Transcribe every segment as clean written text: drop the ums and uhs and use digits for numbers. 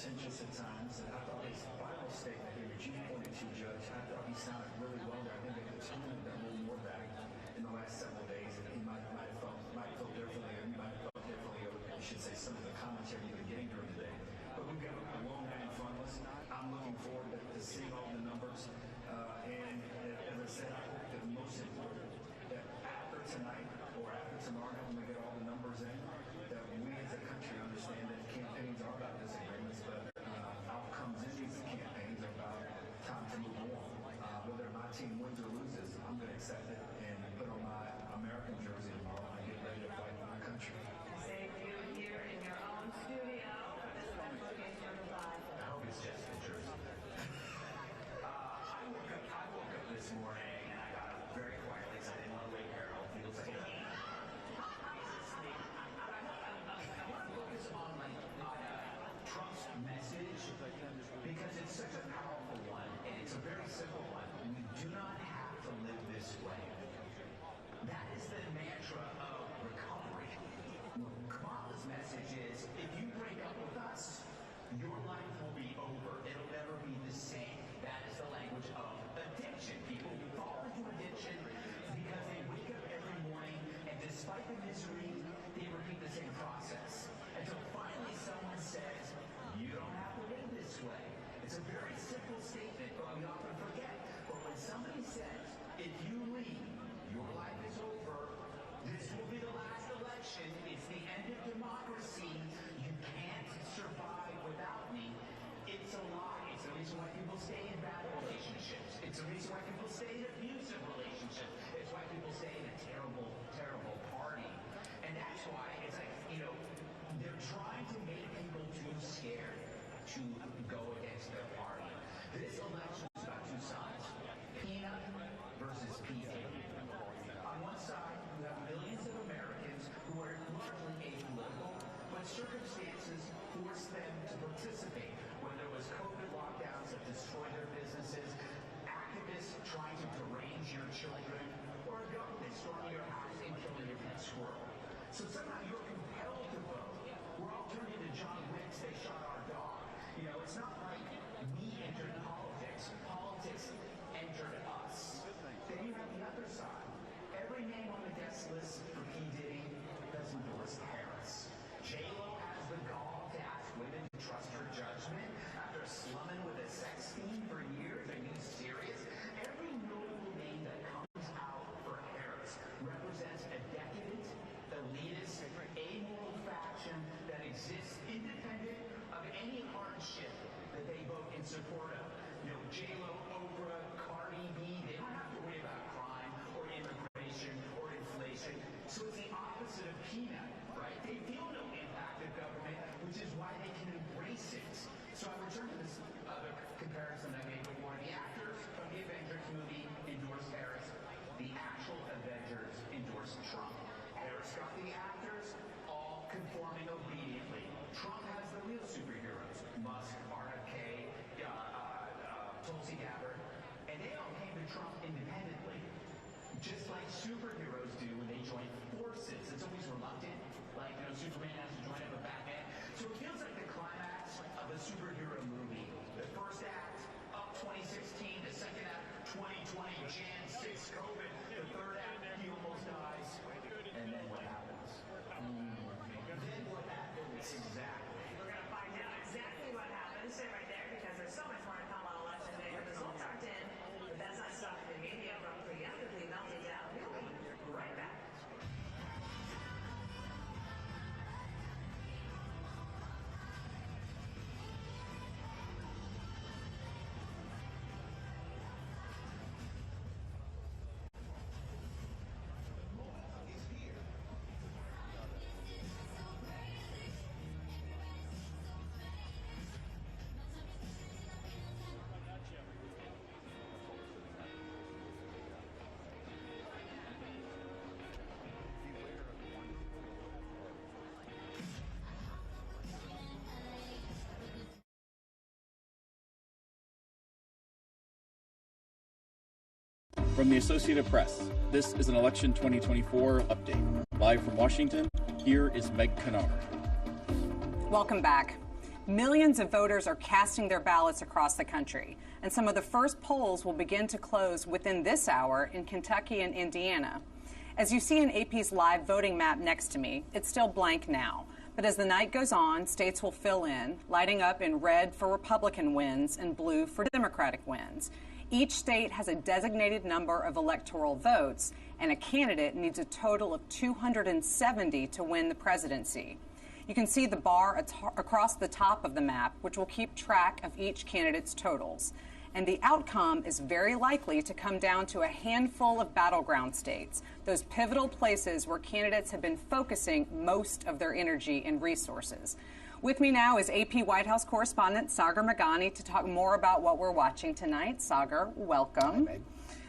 contentious at times, and I thought his final statement here, which you pointed to, Judge, I thought he sounded really well there. I think the tone had done a little more back in the last several days, and he might have felt differently, or he might have felt differently, or I should say some of the commentary you've been getting during the day. But we've got a long night in front of us. I'm looking forward to seeing all the numbers, and as I said, I hope that most important, that after tonight or after tomorrow night when we get all the numbers in, that we as a country understand that campaigns are about disagreements, but outcomes in these campaigns are about time to move on. Whether my team wins or loses, I'm going to accept it and put on my American jersey tomorrow and get ready to fight for my country. Save you here in your own studio for this special occasion of the live. I hope it's just a jersey. I woke up this morning and I got up very quietly because I didn't want to wake Harold. He was like, hey. I want to focus on Trump's message because it's such a powerful one and it's a very simple one. We do not have to live this way. That is the mantra of recovery. Kamala's message is, if you break up with us, your life will be over. It'll never be the same. That is the language of addiction. People fall into addiction because they wake up every morning and despite the misery, they repeat the same process. Until finally someone says, you don't have to live this way. It's a very simple statement, but we often forget. But when somebody says, if you leave, your life is over, this will be the last election, it's the end of democracy, you can't survive without me, it's a lie. It's the reason why people stay in bad relationships. It's the reason why people stay in abusive relationships. It's why people stay in a terrible, terrible party. And that's why it's like, they're trying to make people too scared to go against their party. This election is about two sides. Peanut versus PTA. On one side, you have millions of Americans who are largely apolitical, but circumstances force them to participate. When there was COVID lockdowns that destroyed their businesses, activists trying to derange your children, or a government storming your house and killing your pet squirrel. So somehow you're compelled to vote. We're all turning to John Wick's They Shot Our Dog. It's not like we entered politics. Politics entered us. Then you have the other side. Every name on the guest list for P. Diddy does endorse Harris. J-Lo has the gall to ask women to trust her judgment after slumming with a sex fiend for years. Are you serious? Every notable name that comes out for Harris represents a decadent, elitist, amoral faction that exists independent of any hardship that they vote in support of. J-Lo, Oprah, Cardi B, they don't have to worry about crime or immigration or inflation. So it's the opposite of Peanut, right? They feel no impact of government, which is why they can embrace it. So I return to this other comparison I made before. The actors from the Avengers movie endorsed Harris. The actual Avengers endorsed Trump. Harris got the actors all conforming obediently. Trump has the real superheroes. Musk, RFK, Tulsi Gabbard, and they all came to Trump independently, just like superheroes do when they join forces. It's always reluctant, like Superman has to join up with Batman. So it feels like the climax of a superhero movie. The first act, up 2016. The second act, 2020, Jan 6, COVID. The third act, he almost dies. And then what happens? Then what happens exactly? We're going to find out exactly what happens. Stay right there because there's so much more to come on election day. The results aren't in, but that's not stopping the media from preemptively melting down. We'll be right back. From the Associated Press, this is an Election 2024 update. Live from Washington, here is Meg Kennard. Welcome back. Millions of voters are casting their ballots across the country, and some of the first polls will begin to close within this hour in Kentucky and Indiana. As you see in AP's live voting map next to me, it's still blank now. But as the night goes on, states will fill in, lighting up in red for Republican wins and blue for Democratic wins. Each state has a designated number of electoral votes, and a candidate needs a total of 270 to win the presidency. You can see the bar across the top of the map, which will keep track of each candidate's totals. And the outcome is very likely to come down to a handful of battleground states, those pivotal places where candidates have been focusing most of their energy and resources. With me now is AP White House correspondent Sagar Meghani to talk more about what we're watching tonight. Sagar, welcome. Hi, Meg.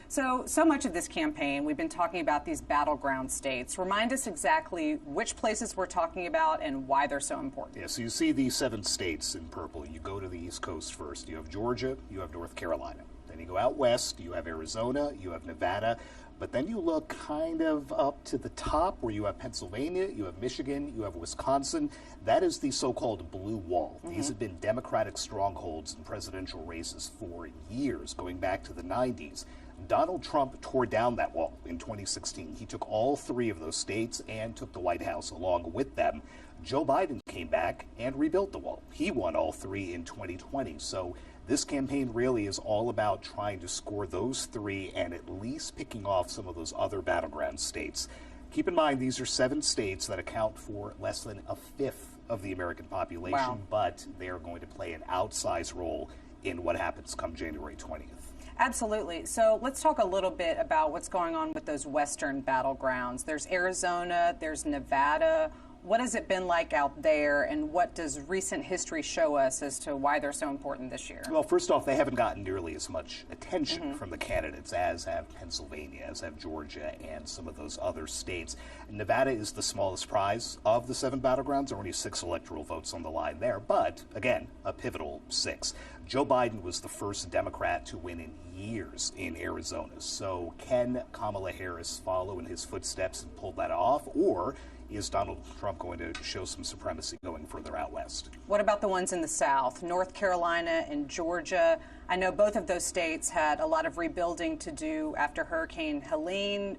So much of this campaign, we've been talking about these battleground states. Remind us exactly which places we're talking about and why they're so important. Yeah, so you see these 7 states in purple. You go to the East Coast first. You have Georgia, you have North Carolina. Then you go out west, you have Arizona, you have Nevada. But then you look kind of up to the top where you have Pennsylvania, you have Michigan, you have Wisconsin. That is the so-called blue wall. These have been Democratic strongholds in presidential races for years, going back to the 90s. Donald Trump tore down that wall in 2016. He took all 3 of those states and took the White House along with them. Joe Biden came back and rebuilt the wall. He won all 3 in 2020. So this campaign really is all about trying to score those 3 and at least picking off some of those other battleground states. Keep in mind, these are 7 states that account for less than a fifth of the American population, Wow. but they are going to play an outsized role in what happens come January 20th. Absolutely. So let's talk a little bit about what's going on with those western battlegrounds. There's Arizona, there's Nevada. What has it been like out there, and what does recent history show us as to why they're so important this year? Well, first off, they haven't gotten nearly as much attention from the candidates as have Pennsylvania, as have Georgia, and some of those other states. Nevada is the smallest prize of the 7 battlegrounds. There are only 6 electoral votes on the line there, but again, a pivotal 6. Joe Biden was the first Democrat to win in years in Arizona. So can Kamala Harris follow in his footsteps and pull that off, or is Donald Trump going to show some supremacy going further out west? What about the ones in the South, North Carolina and Georgia? I know both of those states had a lot of rebuilding to do after Hurricane Helene,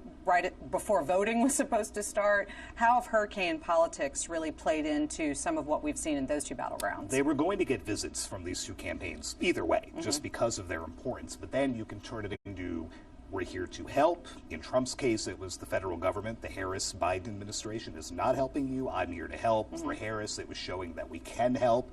before voting was supposed to start. How have hurricane politics really played into some of what we've seen in those 2 battlegrounds? They were going to get visits from these 2 campaigns either way, just because of their importance. But then you can turn it into, we're here to help. In Trump's case, it was the federal government. The Harris-Biden administration is not helping you. I'm here to help. For Harris, it was showing that we can help.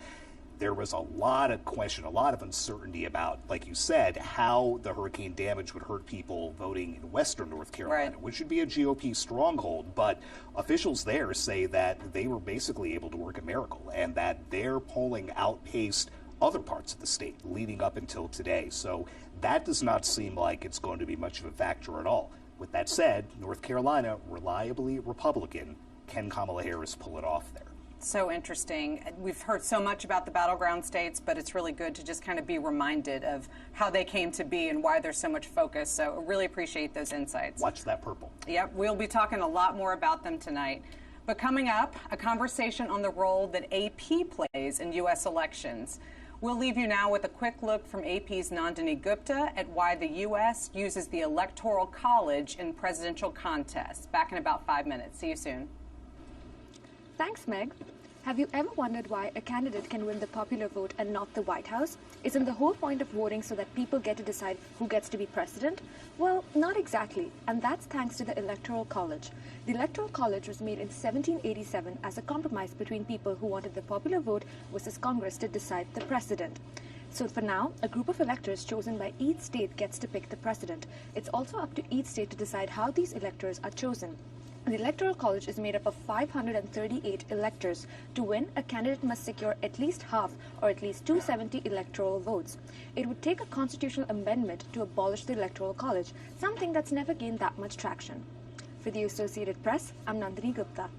There was a lot of question, a lot of uncertainty about, like you said, how the hurricane damage would hurt people voting in western North Carolina, which would be a GOP stronghold. But officials there say that they were basically able to work a miracle and that their polling outpaced other parts of the state leading up until today. So that does not seem like it's going to be much of a factor at all. With that said, North Carolina, reliably Republican. Can Kamala Harris pull it off there? So interesting. We've heard so much about the battleground states, but it's really good to just kind of be reminded of how they came to be and why there's so much focus. So I really appreciate those insights. Watch that purple. Yep, we'll be talking a lot more about them tonight. But coming up, a conversation on the role that AP plays in U.S. elections. We'll leave you now with a quick look from AP's Nandini Gupta at why the U.S. uses the Electoral College in presidential contests. Back in about 5 minutes. See you soon. Thanks, Meg. Have you ever wondered why a candidate can win the popular vote and not the White House? Isn't the whole point of voting so that people get to decide who gets to be president? Well, not exactly, and that's thanks to the Electoral College. The Electoral College was made in 1787 as a compromise between people who wanted the popular vote versus Congress to decide the president. So for now, a group of electors chosen by each state gets to pick the president. It's also up to each state to decide how these electors are chosen. The Electoral College is made up of 538 electors. To win, a candidate must secure at least half or at least 270 electoral votes. It would take a constitutional amendment to abolish the Electoral College, something that's never gained that much traction. For the Associated Press, I'm Nandini Gupta.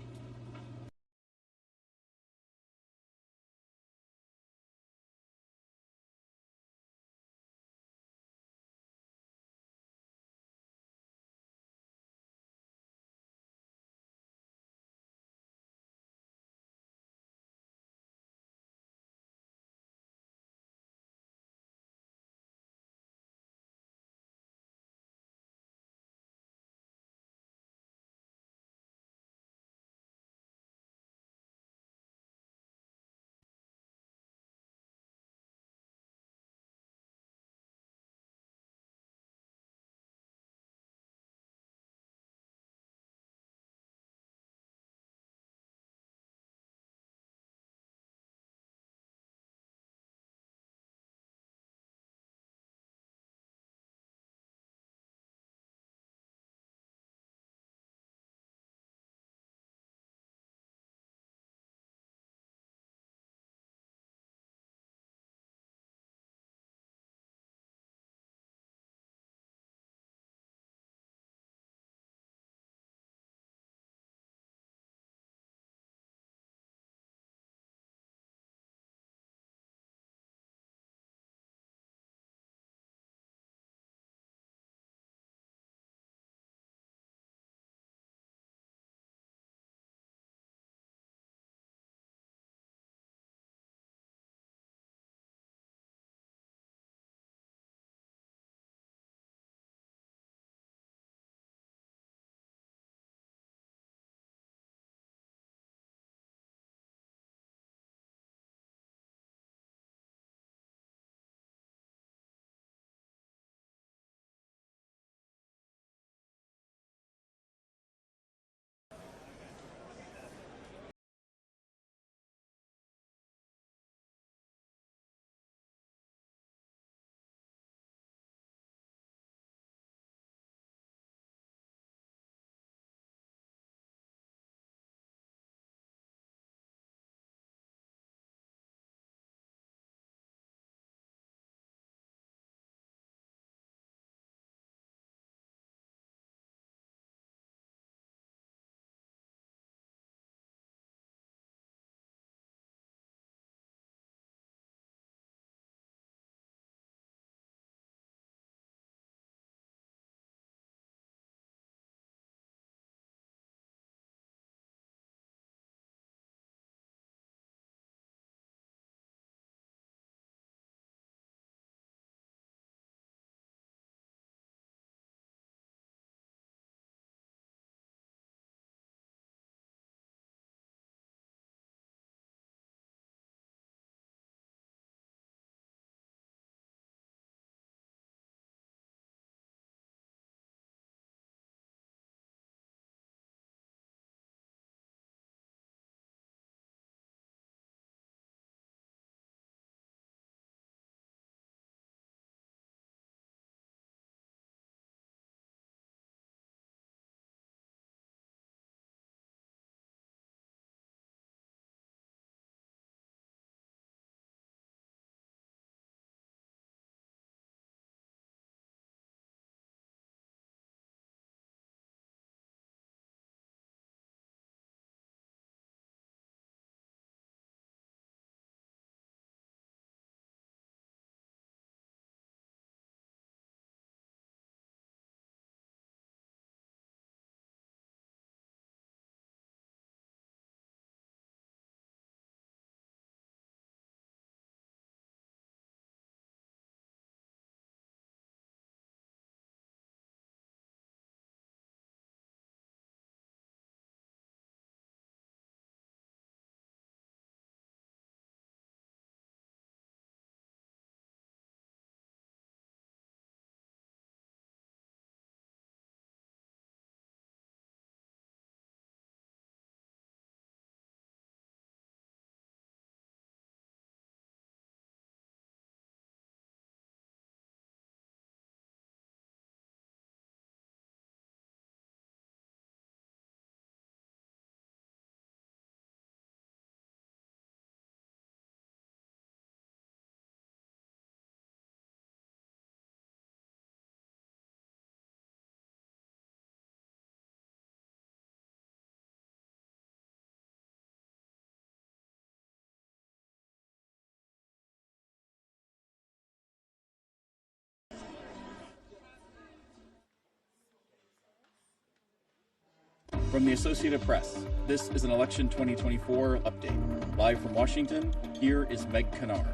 From the Associated Press, this is an Election 2024 update. Live from Washington, here is Meg Kennard.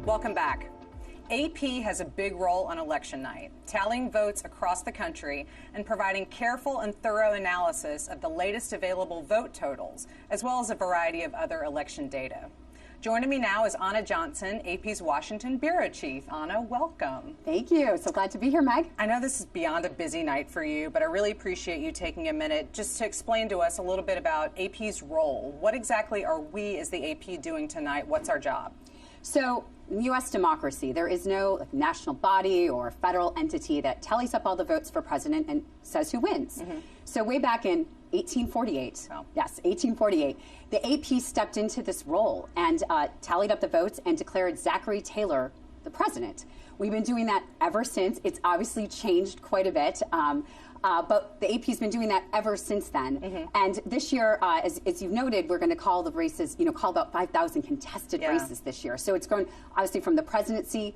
Welcome back. AP has a big role on election night, tallying votes across the country and providing careful and thorough analysis of the latest available vote totals, as well as a variety of other election data. Joining me now is Anna Johnson, AP's Washington Bureau Chief. Anna, welcome. Thank you. So glad to be here, Meg. I know this is beyond a busy night for you, but I really appreciate you taking a minute just to explain to us a little bit about AP's role. What exactly are we as the AP doing tonight? What's our job? So, in U.S. democracy, there is no national body or federal entity that tallies up all the votes for president and says who wins. So way back in 1848, yes, 1848, the AP stepped into this role and tallied up the votes and declared Zachary Taylor the president. We've been doing that ever since. It's obviously changed quite a bit. But the AP's been doing that ever since then. And this year, as you've noted, we're going to call the races, call about 5,000 contested races this year. So it's grown, obviously, from the presidency,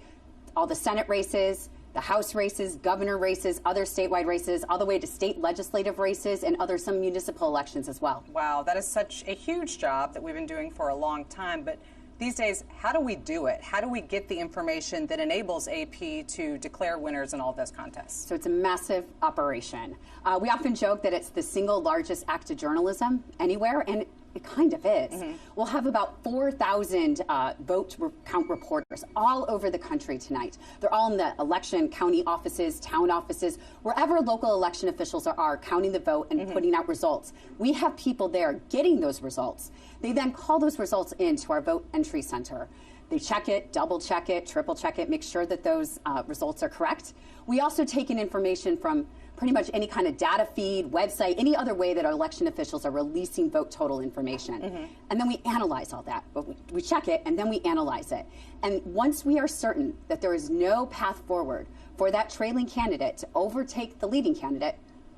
all the Senate races, the House races, governor races, other statewide races, all the way to state legislative races and some municipal elections as well. Wow, that is such a huge job that we've been doing for a long time. But these days, how do we do it? How do we get the information that enables AP to declare winners in all those contests? So it's a massive operation. We often joke that it's the single largest act of journalism anywhere, and it kind of is. We'll have about 4,000 vote count reporters all over the country tonight. They're all in the election county offices, town offices, wherever local election officials are counting the vote and putting out results. We have people there getting those results. They then call those results into our vote entry center. They check it, double check it, triple check it, make sure that those results are correct. We also take in information from pretty much any kind of data feed, website, any other way that our election officials are releasing vote total information. And then we analyze all that. But we check it and then we analyze it. And once we are certain that there is no path forward for that trailing candidate to overtake the leading candidate,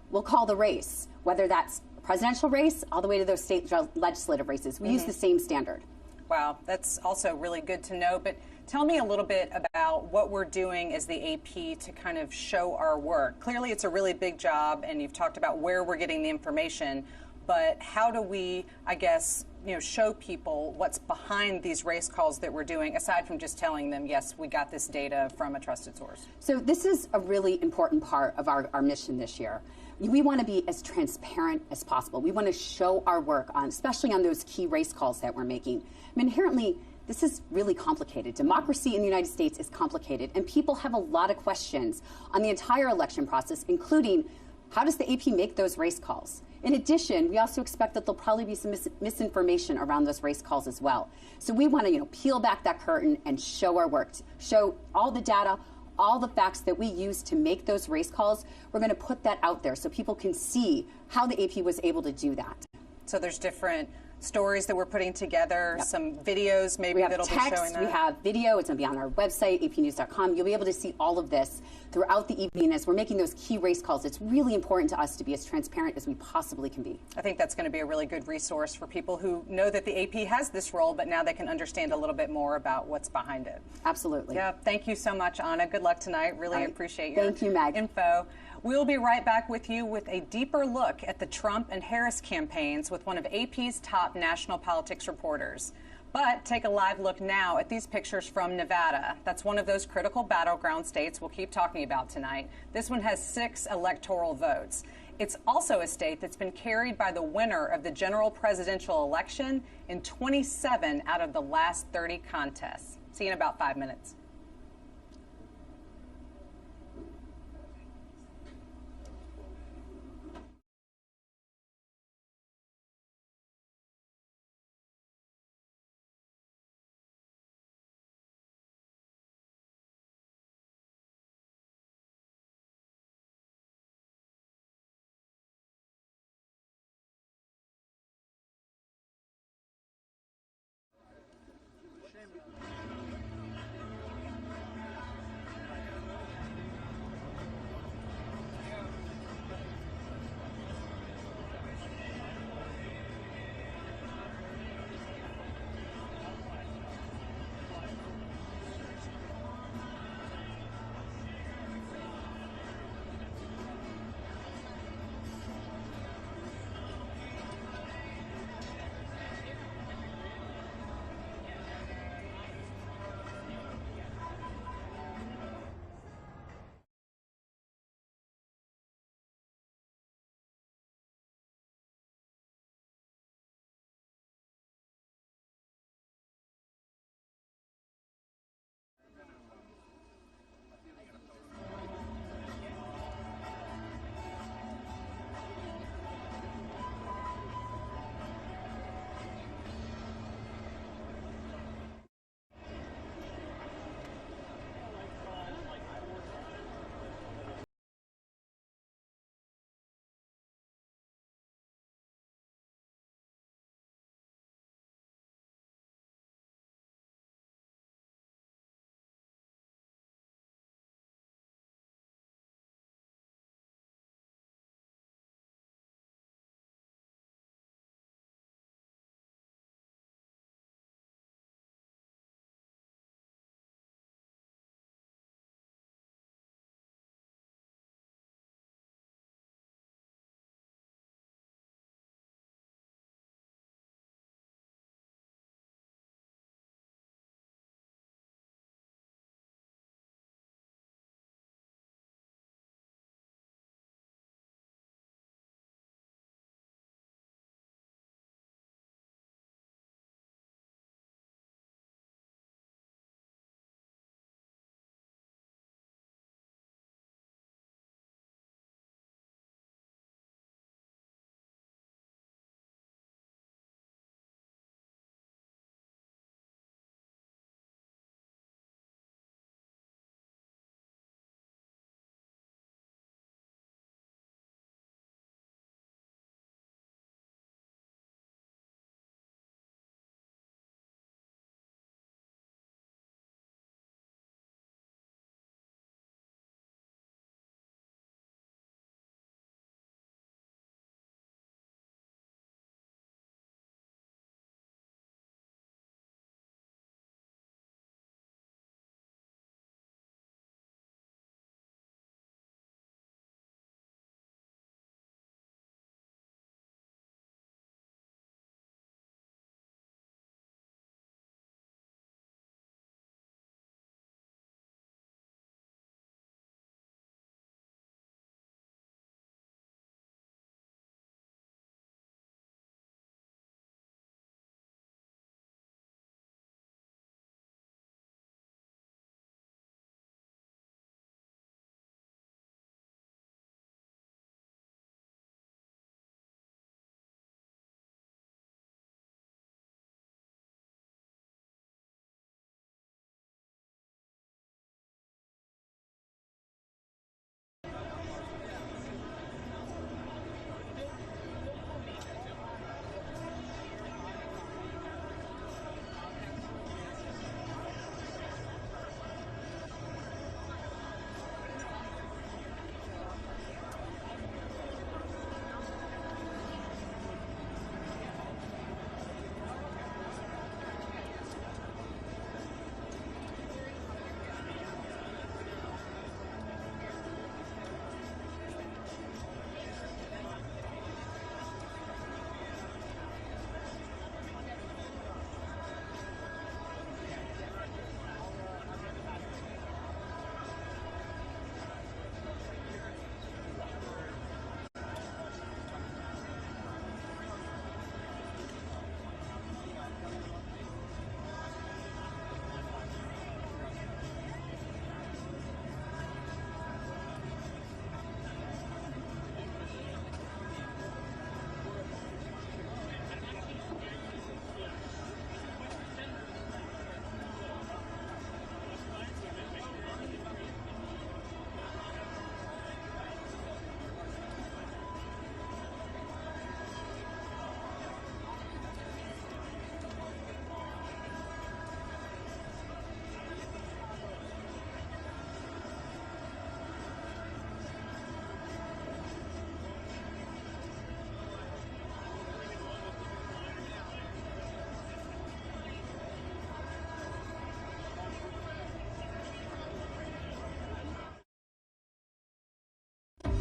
we'll call the race, whether that's a presidential race all the way to those state legislative races. We use the same standard. Wow, that's also really good to know. But tell me a little bit about what we're doing as the AP to kind of show our work. Clearly, it's a really big job, and you've talked about where we're getting the information. But how do we, I guess, show people what's behind these race calls that we're doing, aside from just telling them, yes, we got this data from a trusted source? So this is a really important part of our mission this year. We want to be as transparent as possible. We want to show our work on, especially on those key race calls that we're making. I mean, inherently, this is really complicated. Democracy in the United States is complicated, and people have a lot of questions on the entire election process, including how does the AP make those race calls? In addition, we also expect that there'll probably be some misinformation around those race calls as well. So we want to, peel back that curtain and show our work, show all the data, all the facts that we use to make those race calls. We're going to put that out there so people can see how the AP was able to do that. So there's different stories that we're putting together, some videos maybe that'll be showing that. We have video. It's going to be on our website, apnews.com. You'll be able to see all of this throughout the evening as we're making those key race calls. It's really important to us to be as transparent as we possibly can be. I think that's going to be a really good resource for people who know that the AP has this role, but now they can understand a little bit more about what's behind it. Absolutely. Yeah, thank you so much, Anna. Good luck tonight. Really appreciate your Thank you, Meg. info. We'll be right back with you with a deeper look at the Trump and Harris campaigns with one of AP's top national politics reporters. But take a live look now at these pictures from Nevada. That's one of those critical battleground states we'll keep talking about tonight. This one has 6 electoral votes. It's also a state that's been carried by the winner of the general presidential election in 27 out of the last 30 contests. See you in about 5 minutes.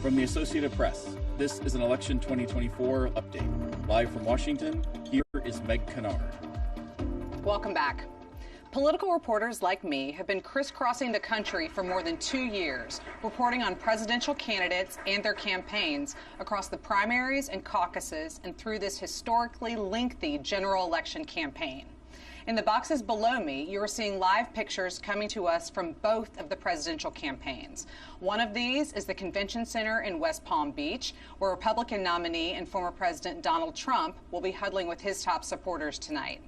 From the Associated Press, this is an Election 2024 update. Live from Washington, here is Meg Kennard. Welcome back. Political reporters like me have been crisscrossing the country for more than 2 years, reporting on presidential candidates and their campaigns across the primaries and caucuses and through this historically lengthy general election campaign. In the boxes below me, you are seeing live pictures coming to us from both of the presidential campaigns. One of these is the Convention Center in West Palm Beach, where Republican nominee and former President Donald Trump will be huddling with his top supporters tonight.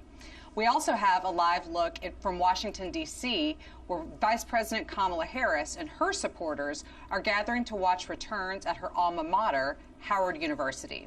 We also have a live look from Washington, D.C., where Vice President Kamala Harris and her supporters are gathering to watch returns at her alma mater, Howard University.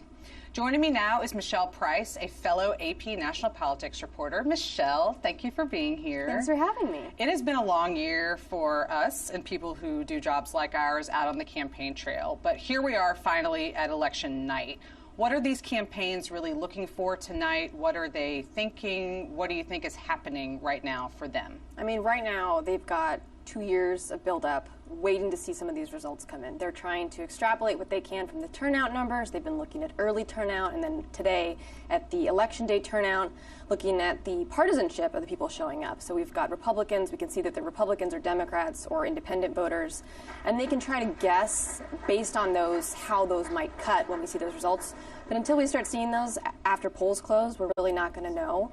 Joining me now is Michelle Price, a fellow AP national politics reporter. Michelle, thank you for being here. Thanks for having me. It has been a long year for us and people who do jobs like ours out on the campaign trail, but here we are finally at election night. What are these campaigns really looking for tonight? What are they thinking? What do you think is happening right now for them? I mean, right now they've got 2 years of buildup, waiting to see some of these results come in. They're trying to extrapolate what they can from the turnout numbers. They've been looking at early turnout, and then today at the election day turnout, looking at the partisanship of the people showing up. So we've got Republicans. We can see that the Republicans are Democrats or independent voters, and they can try to guess based on those how those might cut when we see those results. But until we start seeing those after polls close, we're really not going to know.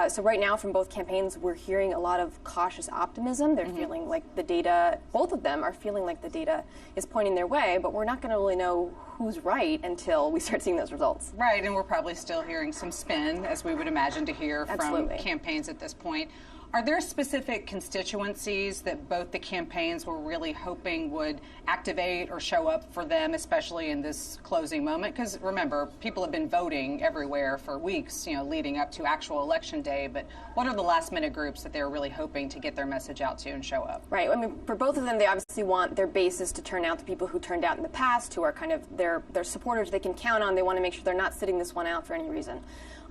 So right now from both campaigns, we're hearing a lot of cautious optimism. They're feeling like the data, both of them are feeling like the data is pointing their way, but we're not going to really know who's right until we start seeing those results. Right, and we're probably still hearing some spin, as we would imagine to hear Absolutely. from campaigns at this point. Are there specific constituencies that both the campaigns were really hoping would activate or show up for them, especially in this closing moment? Because remember, people have been voting everywhere for weeks, leading up to actual election day. But what are the last-minute groups that they're really hoping to get their message out to and show up? Right. I mean, for both of them, they obviously want their bases to turn out the people who turned out in the past, who are kind of their supporters they can count on. They want to make sure they're not sitting this one out for any reason.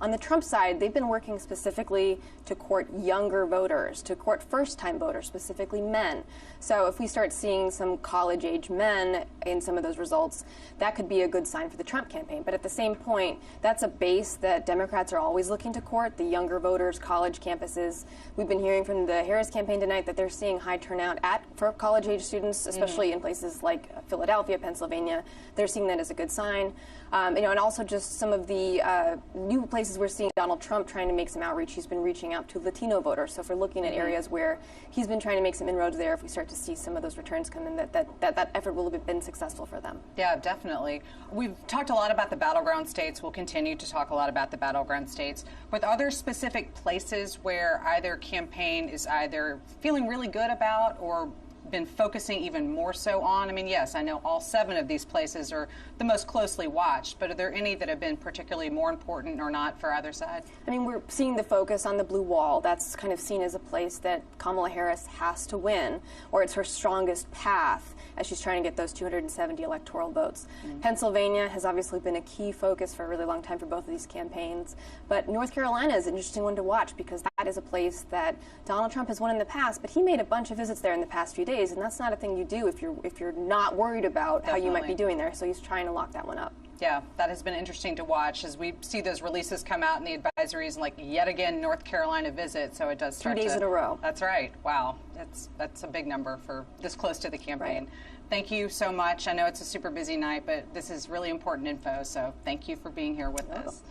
On the Trump side, they've been working specifically to court younger voters, to court first-time voters, specifically men. So if we start seeing some college-age men in some of those results, that could be a good sign for the Trump campaign. But at the same point, that's a base that Democrats are always looking to court, the younger voters, college campuses. We've been hearing from the Harris campaign tonight that they're seeing high turnout for college-age students, especially in places like Philadelphia, Pennsylvania. They're seeing that as a good sign. And also just some of the new places we're seeing Donald Trump trying to make some outreach. He's been reaching out to Latino voters. So if we're looking at areas where he's been trying to make some inroads there, if we start to see some of those returns come in, that effort will have been successful for them. Yeah, definitely. We've talked a lot about the battleground states. We'll continue to talk a lot about the battleground states. But are there specific places where either campaign is either feeling really good about or been focusing even more so on? I mean, yes, I know all 7 of these places are the most closely watched, but are there any that have been particularly more important or not for either side? I mean, we're seeing the focus on the blue wall. That's kind of seen as a place that Kamala Harris has to win, or it's her strongest path as she's trying to get those 270 electoral votes. Pennsylvania has obviously been a key focus for a really long time for both of these campaigns, but North Carolina is an interesting one to watch because that is a place that Donald Trump has won in the past, but he made a bunch of visits there in the past few days, and that's not a thing you do if you're not worried about how you might be doing there. So he's trying to lock that one up. Yeah, that has been interesting to watch as we see those releases come out in the advisories, like yet again North Carolina visit. So it does start 2 days in a row. That's right. Wow, that's a big number for this close to the campaign. Right. Thank you so much. I know it's a super busy night, but this is really important info. So thank you for being here with us.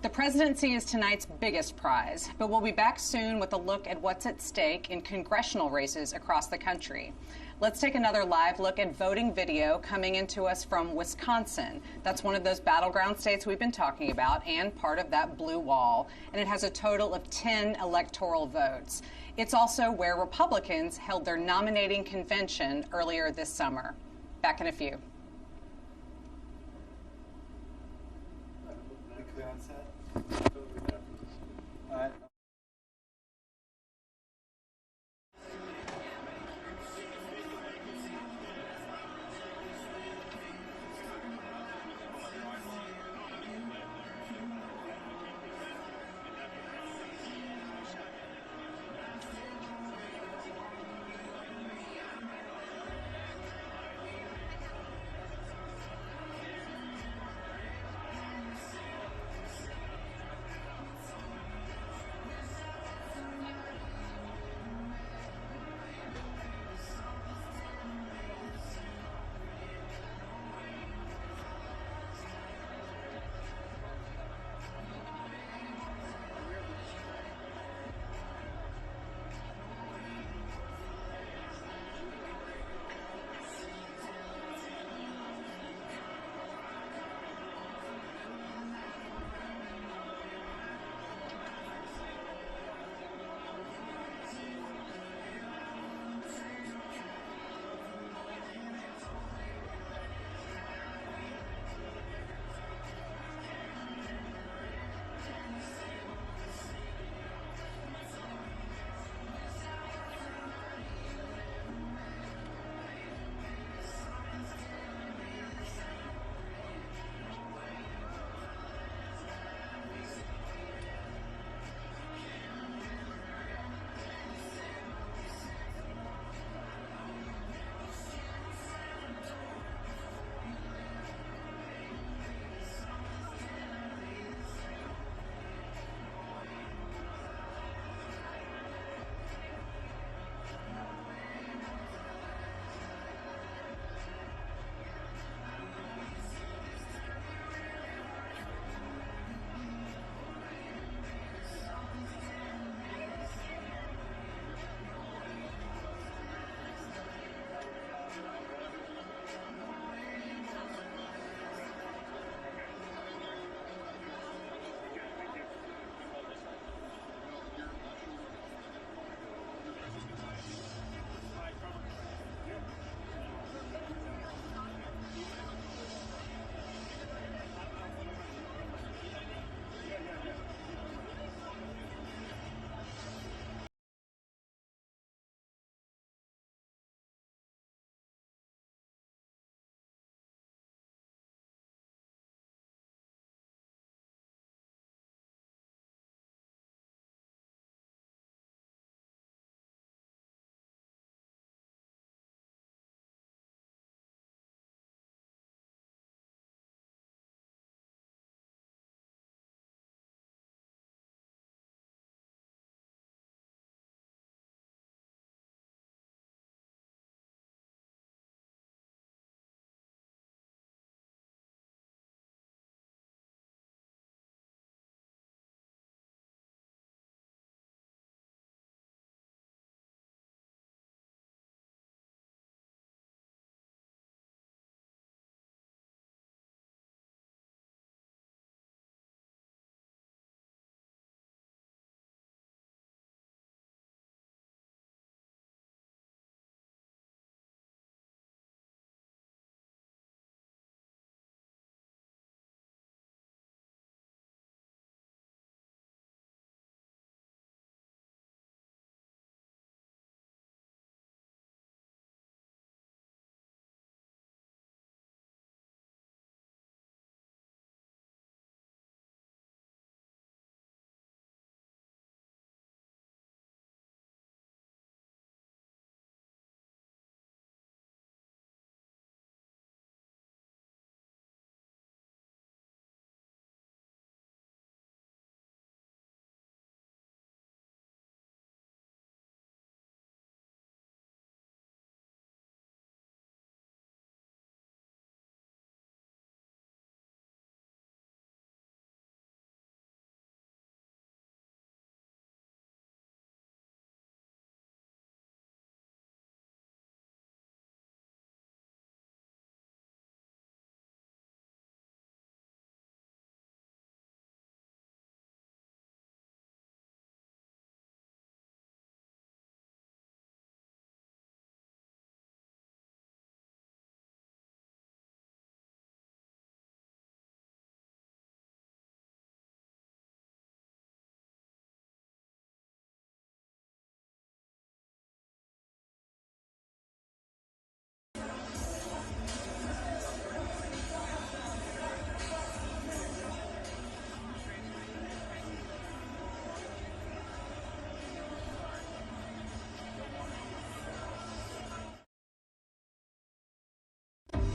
The presidency is tonight's biggest prize, but we'll be back soon with a look at what's at stake in congressional races across the country. Let's take another live look at voting video coming into us from Wisconsin. That's one of those battleground states we've been talking about and part of that blue wall, and it has a total of 10 electoral votes. It's also where Republicans held their nominating convention earlier this summer. Back in a few.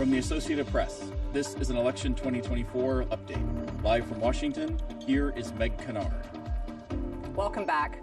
From the Associated Press, this is an Election 2024 update. Live from Washington, here is Meg Kennard. Welcome back.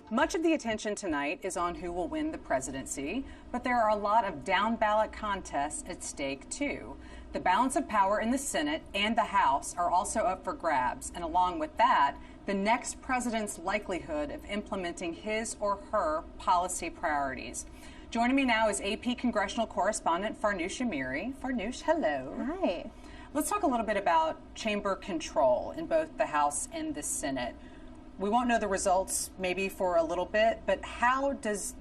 Much of the attention tonight is on who will win the presidency, but there are a lot of down-ballot contests at stake, too. The balance of power in the Senate and the House are also up for grabs, and along with that, the next president's likelihood of implementing his or her policy priorities. Joining me now is AP Congressional Correspondent Farnoosh Amiri. Farnoosh, hello. Hi. Let's talk a little bit about chamber control in both the House and the Senate. We won't know the results maybe for a little bit, but how does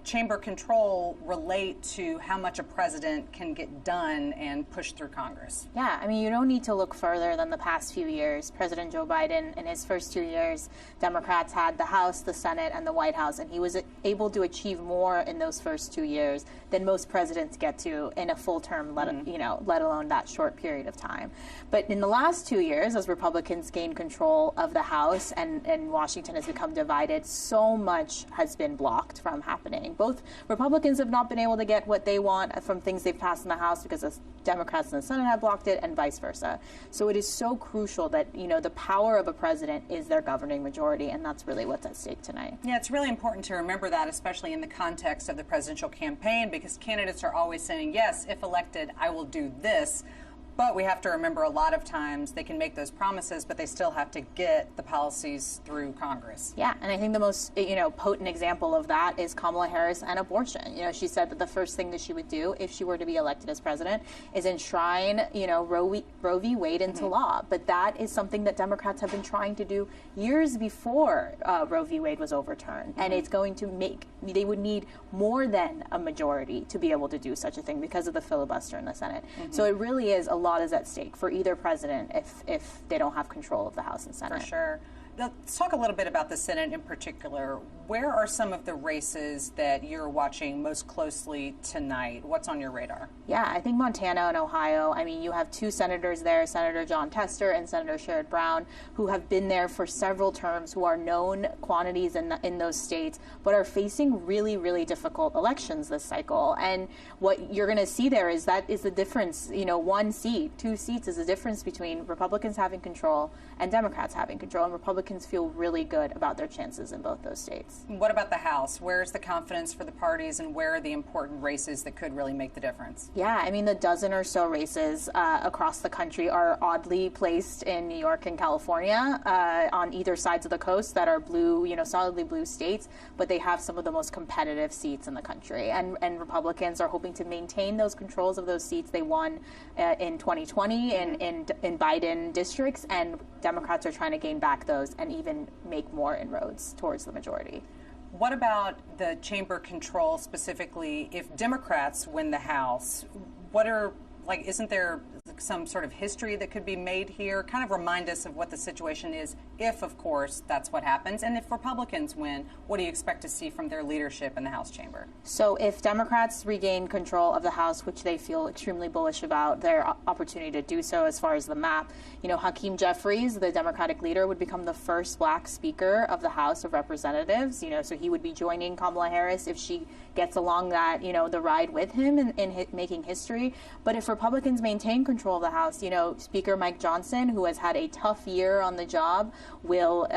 chamber control relate to how much a president can get done and push through Congress? Yeah, I mean, you don't need to look further than the past few years. President Joe Biden, in his first 2 years, Democrats had the House, the Senate, and the White House, and he was able to achieve more in those first 2 years than most presidents get to in a full term, let alone that short period of time. But in the last 2 years, as Republicans gained control of the House and Washington has become divided, so much has been blocked from happening. Both Republicans have not been able to get what they want from things they've passed in the House because the Democrats in the Senate have blocked it, and vice versa. So it is so crucial that, the power of a president is their governing majority, and that's really what's at stake tonight. Yeah, it's really important to remember that, especially in the context of the presidential campaign, because candidates are always saying, yes, if elected, I will do this. But we have to remember a lot of times they can make those promises, but they still have to get the policies through Congress. Yeah, and I think the most, potent example of that is Kamala Harris and abortion. She said that the first thing that she would do if she were to be elected as president is enshrine, Roe v. Wade into law. But that is something that Democrats have been trying to do years before Roe v. Wade was overturned. And it's going to they would need more than a majority to be able to do such a thing because of the filibuster in the Senate. So it really is a lot is at stake for either president if they don't have control of the House and Senate. For sure. Let's talk a little bit about the Senate in particular. Where are some of the races that you're watching most closely tonight? What's on your radar? Yeah, I think Montana and Ohio. I mean, you have two senators there, Senator John Tester and Senator Sherrod Brown, who have been there for several terms, who are known quantities in those states, but are facing really, really difficult elections this cycle. And what you're going to see there is that is the difference. 1 seat, 2 seats is the difference between Republicans having control and Democrats having control. And Republicans feel really good about their chances in both those states. What about the House? Where's the confidence for the parties, and where are the important races that could really make the difference? Yeah, I mean, the dozen or so races across the country are oddly placed in New York and California on either sides of the coast that are blue, solidly blue states, but they have some of the most competitive seats in the country. And Republicans are hoping to maintain those controls of those seats they won in 2020 in Biden districts, and Democrats are trying to gain back those and even make more inroads towards the majority. What about the chamber control specifically? If Democrats win the House, isn't there some sort of history that could be made here? Kind of remind us of what the situation is if, of course, that's what happens. And if Republicans win, what do you expect to see from their leadership in the House chamber? So if Democrats regain control of the House, which they feel extremely bullish about their opportunity to do so as far as the map, Hakeem Jeffries, the Democratic leader, would become the first black speaker of the House of Representatives. So he would be joining Kamala Harris if she gets along that, the ride with him in making history. But if Republicans maintain control of the House, Speaker Mike Johnson, who has had a tough year on the job, will,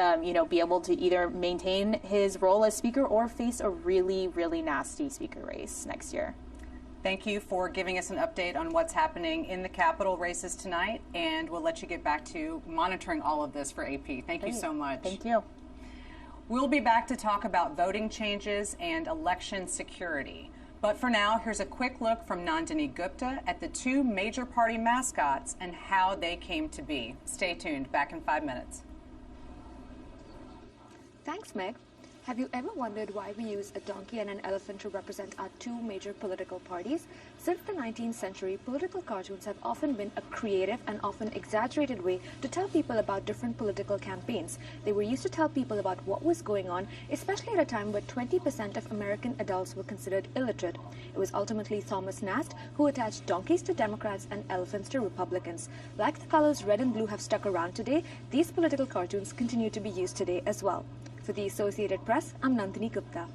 be able to either maintain his role as Speaker or face a really, really nasty Speaker race next year. Thank you for giving us an update on what's happening in the Capitol races tonight, and we'll let you get back to monitoring all of this for AP. Thank you so much. Thank you. We'll be back to talk about voting changes and election security. But for now, here's a quick look from Nandini Gupta at the two major party mascots and how they came to be. Stay tuned. Back in 5 minutes. Thanks, Meg. Have you ever wondered why we use a donkey and an elephant to represent our two major political parties? Since the 19th century, political cartoons have often been a creative and often exaggerated way to tell people about different political campaigns. They were used to tell people about what was going on, especially at a time where 20% of American adults were considered illiterate. It was ultimately Thomas Nast who attached donkeys to Democrats and elephants to Republicans. Like the colors red and blue have stuck around today, these political cartoons continue to be used today as well. For the Associated Press, I'm Nandini Gupta.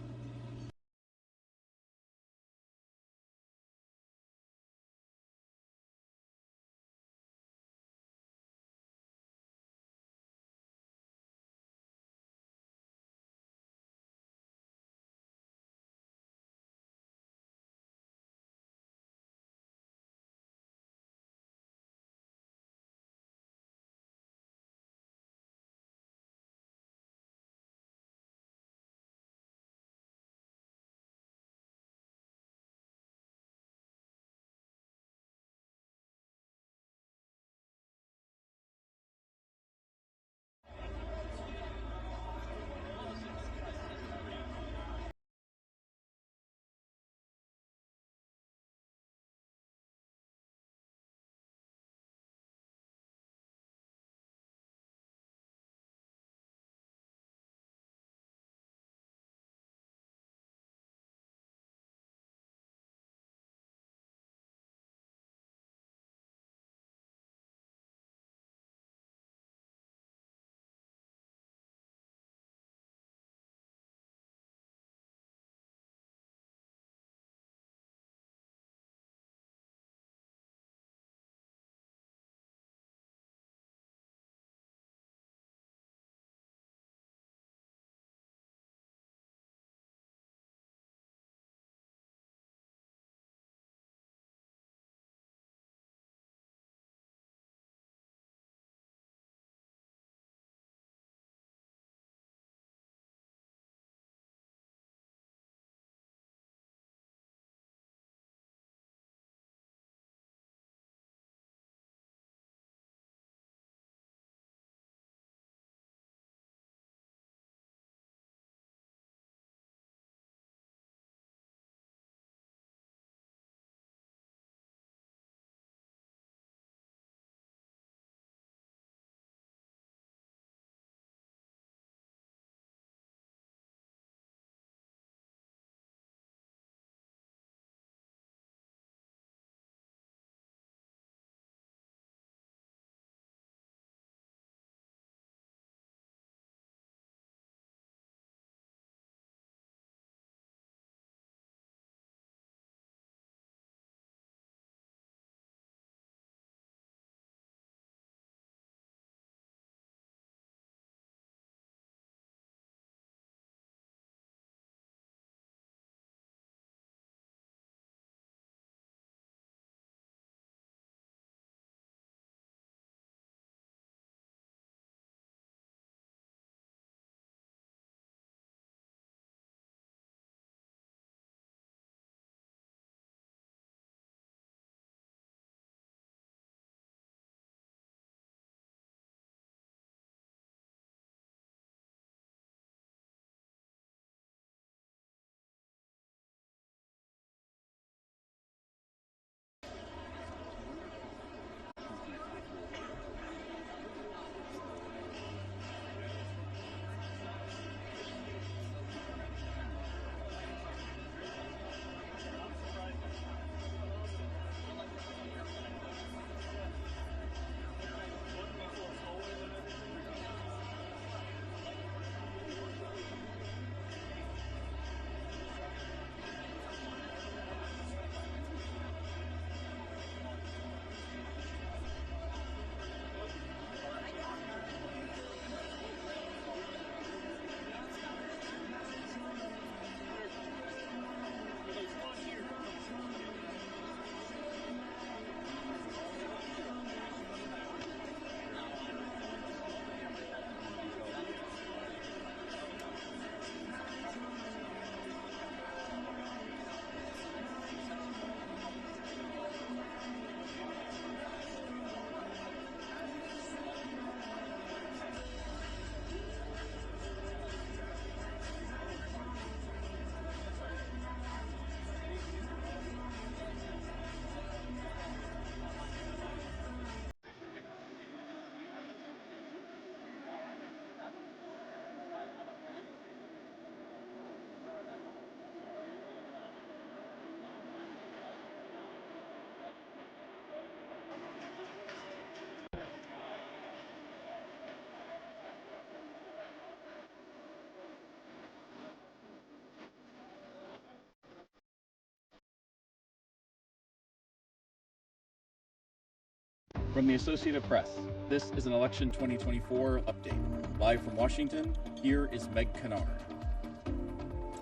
From the Associated Press, this is an Election 2024 update. Live from Washington, here is Meg Kennard.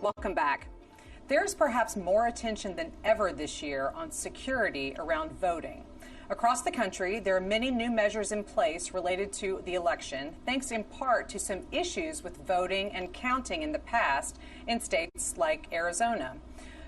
Welcome back. There's perhaps more attention than ever this year on security around voting. Across the country, there are many new measures in place related to the election, thanks in part to some issues with voting and counting in the past in states like Arizona.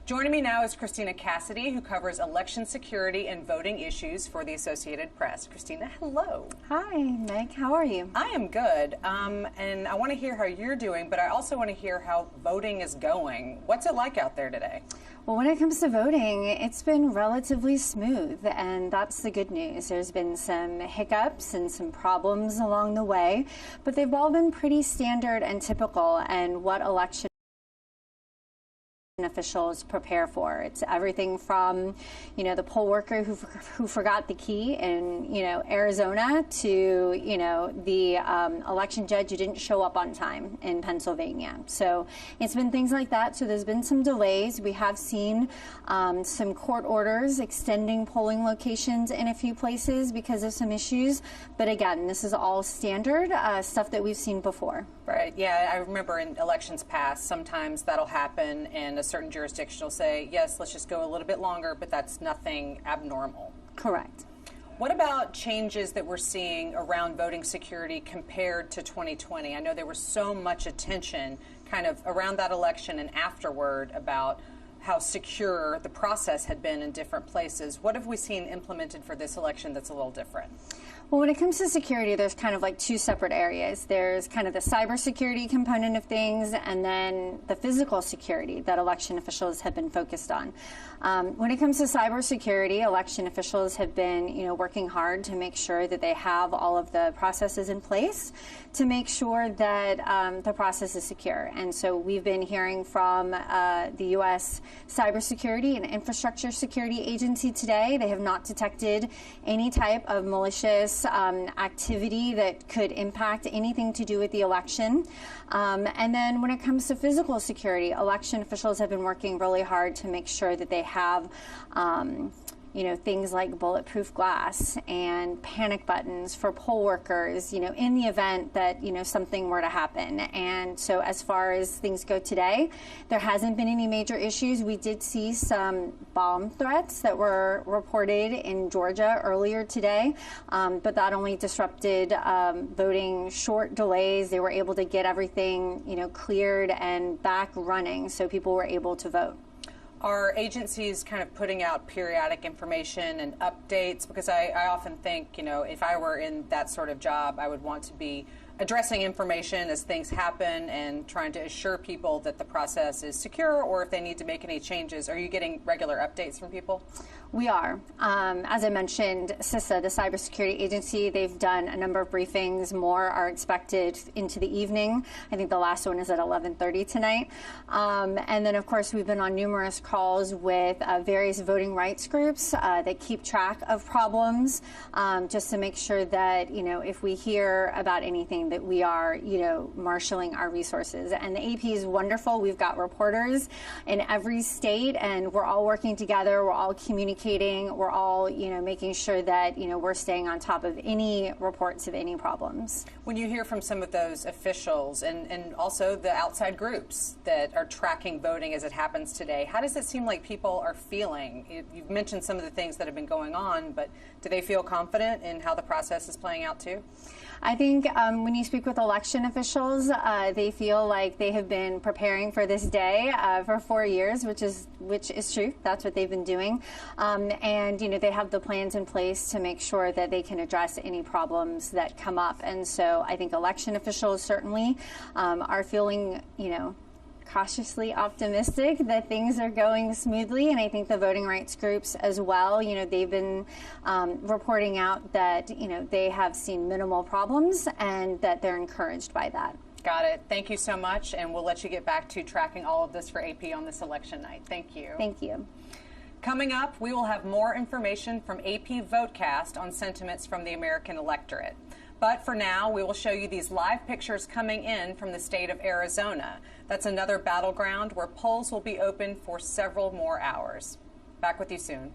Joining me now is Christina Cassidy, who covers election security and voting issues for the Associated Press. Christina, hello. Hi, Meg. How are you? I am good, and I want to hear how you're doing, but I also want to hear how voting is going. What's it like out there today? Well, when it comes to voting, it's been relatively smooth, and that's the good news. There's been some hiccups and some problems along the way, but they've all been pretty standard and typical and what election officials prepare for. It's everything from, the poll worker who forgot the key in, Arizona to, the election judge who didn't show up on time in Pennsylvania. So it's been things like that. So there's been some delays. We have seen some court orders extending polling locations in a few places because of some issues. But again, this is all standard stuff that we've seen before. Right. Yeah, I remember in elections past, sometimes that'll happen and a certain jurisdiction will say, yes, let's just go a little bit longer, but that's nothing abnormal. Correct. What about changes that we're seeing around voting security compared to 2020? I know there was so much attention kind of around that election and afterward about how secure the process had been in different places. What have we seen implemented for this election that's a little different? Well, when it comes to security, there's kind of like two separate areas. There's kind of the cybersecurity component of things, and then the physical security that election officials have been focused on. When it comes to cybersecurity, election officials have been, working hard to make sure that they have all of the processes in place to make sure that the process is secure. And so we've been hearing from the U.S. Cybersecurity and Infrastructure Security Agency today. They have not detected any type of malicious activity that could impact anything to do with the election. And then when it comes to physical security, election officials have been working really hard to make sure that they have things like bulletproof glass and panic buttons for poll workers, in the event that, something were to happen. And so as far as things go today, there hasn't been any major issues. We did see some bomb threats that were reported in Georgia earlier today, but that only disrupted voting, short delays. They were able to get everything, cleared and back running so people were able to vote. Are agencies kind of putting out periodic information and updates? Because I often think, if I were in that sort of job, I would want to be addressing information as things happen and trying to assure people that the process is secure, or if they need to make any changes. Are you getting regular updates from people? We are. As I mentioned, CISA, the cybersecurity agency, they've done a number of briefings. More are expected into the evening. I think the last one is at 11:30 tonight. And then, of course, we've been on numerous calls with various voting rights groups that keep track of problems, just to make sure that, if we hear about anything, that we are, marshaling our resources. And the AP is wonderful. We've got reporters in every state, and we're all working together. We're all communicating. We're all, making sure that, we're staying on top of any reports of any problems. When you hear from some of those officials and also the outside groups that are tracking voting as it happens today, how does it seem like people are feeling? You've mentioned some of the things that have been going on, but do they feel confident in how the process is playing out too? I think when you speak with election officials, they feel like they have been preparing for this day for 4 years, which is true. That's what they've been doing. And, they have the plans in place to make sure that they can address any problems that come up. And so I think election officials certainly are feeling, cautiously optimistic that things are going smoothly, and I think the voting rights groups as well, they've been reporting out that, they have seen minimal problems and that they're encouraged by that. Got it. Thank you so much, and we'll let you get back to tracking all of this for AP on this election night. Thank you. Thank you. Coming up, we will have more information from AP Votecast on sentiments from the American electorate. But for now, we will show you these live pictures coming in from the state of Arizona. That's another battleground where polls will be open for several more hours. Back with you soon.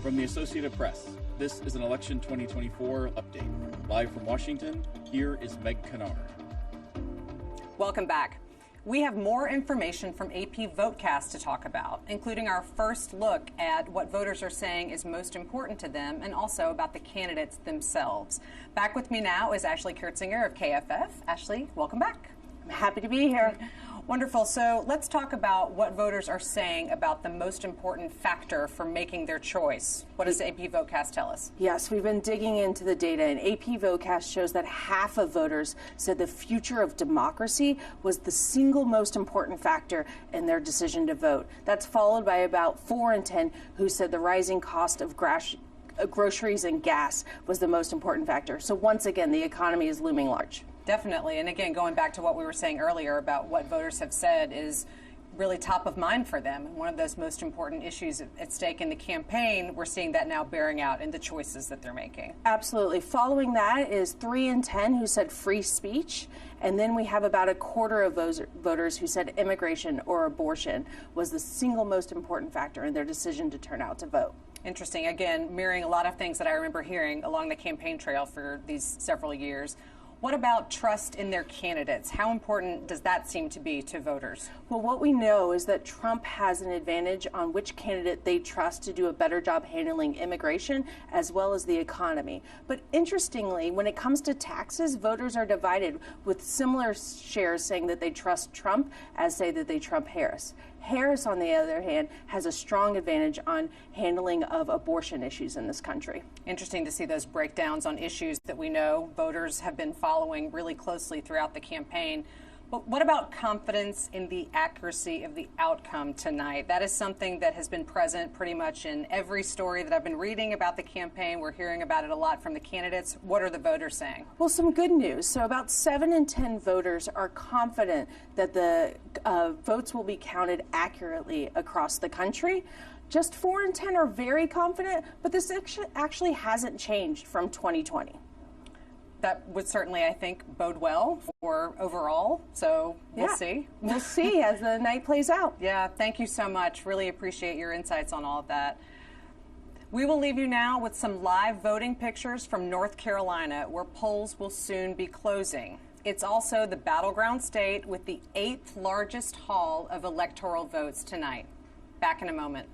From the Associated Press, this is an Election 2024 update. Live from Washington, here is Meg Kennard. Welcome back. We have more information from AP Votecast to talk about, including our first look at what voters are saying is most important to them and also about the candidates themselves. Back with me now is Ashley Kurtzinger of KFF. Ashley, welcome back. I'm happy to be here. Wonderful. So let's talk about what voters are saying about the most important factor for making their choice. What does AP Votecast tell us? Yes, we've been digging into the data, and AP Votecast shows that half of voters said the future of democracy was the single most important factor in their decision to vote. That's followed by about 4 in 10 who said the rising cost of groceries and gas was the most important factor. So once again, the economy is looming large. Definitely. And again, going back to what we were saying earlier about what voters have said is really top of mind for them. And one of those most important issues at stake in the campaign, we're seeing that now bearing out in the choices that they're making. Absolutely. Following that is 3 in 10 who said free speech. And then we have about a quarter of voters who said immigration or abortion was the single most important factor in their decision to turn out to vote. Interesting. Again, mirroring a lot of things that I remember hearing along the campaign trail for these several years. What about trust in their candidates? How important does that seem to be to voters? Well, what we know is that Trump has an advantage on which candidate they trust to do a better job handling immigration as well as the economy. But interestingly, when it comes to taxes, voters are divided, with similar shares saying that they trust Trump as say that they trust Harris. Harris, on the other hand, has a strong advantage on handling of abortion issues in this country. Interesting to see those breakdowns on issues that we know voters have been following really closely throughout the campaign. But what about confidence in the accuracy of the outcome tonight? That is something that has been present pretty much in every story that I've been reading about the campaign. We're hearing about it a lot from the candidates. What are the voters saying? Well, some good news. So about 7 in 10 voters are confident that the votes will be counted accurately across the country. Just 4 in 10 are very confident, but this actually hasn't changed from 2020. That would certainly, I think, bode well for overall. So we'll see. We'll see as the night plays out. Yeah, thank you so much. Really appreciate your insights on all of that. We will leave you now with some live voting pictures from North Carolina, where polls will soon be closing. It's also the Battleground state with the 8th largest haul of electoral votes tonight. Back in a moment.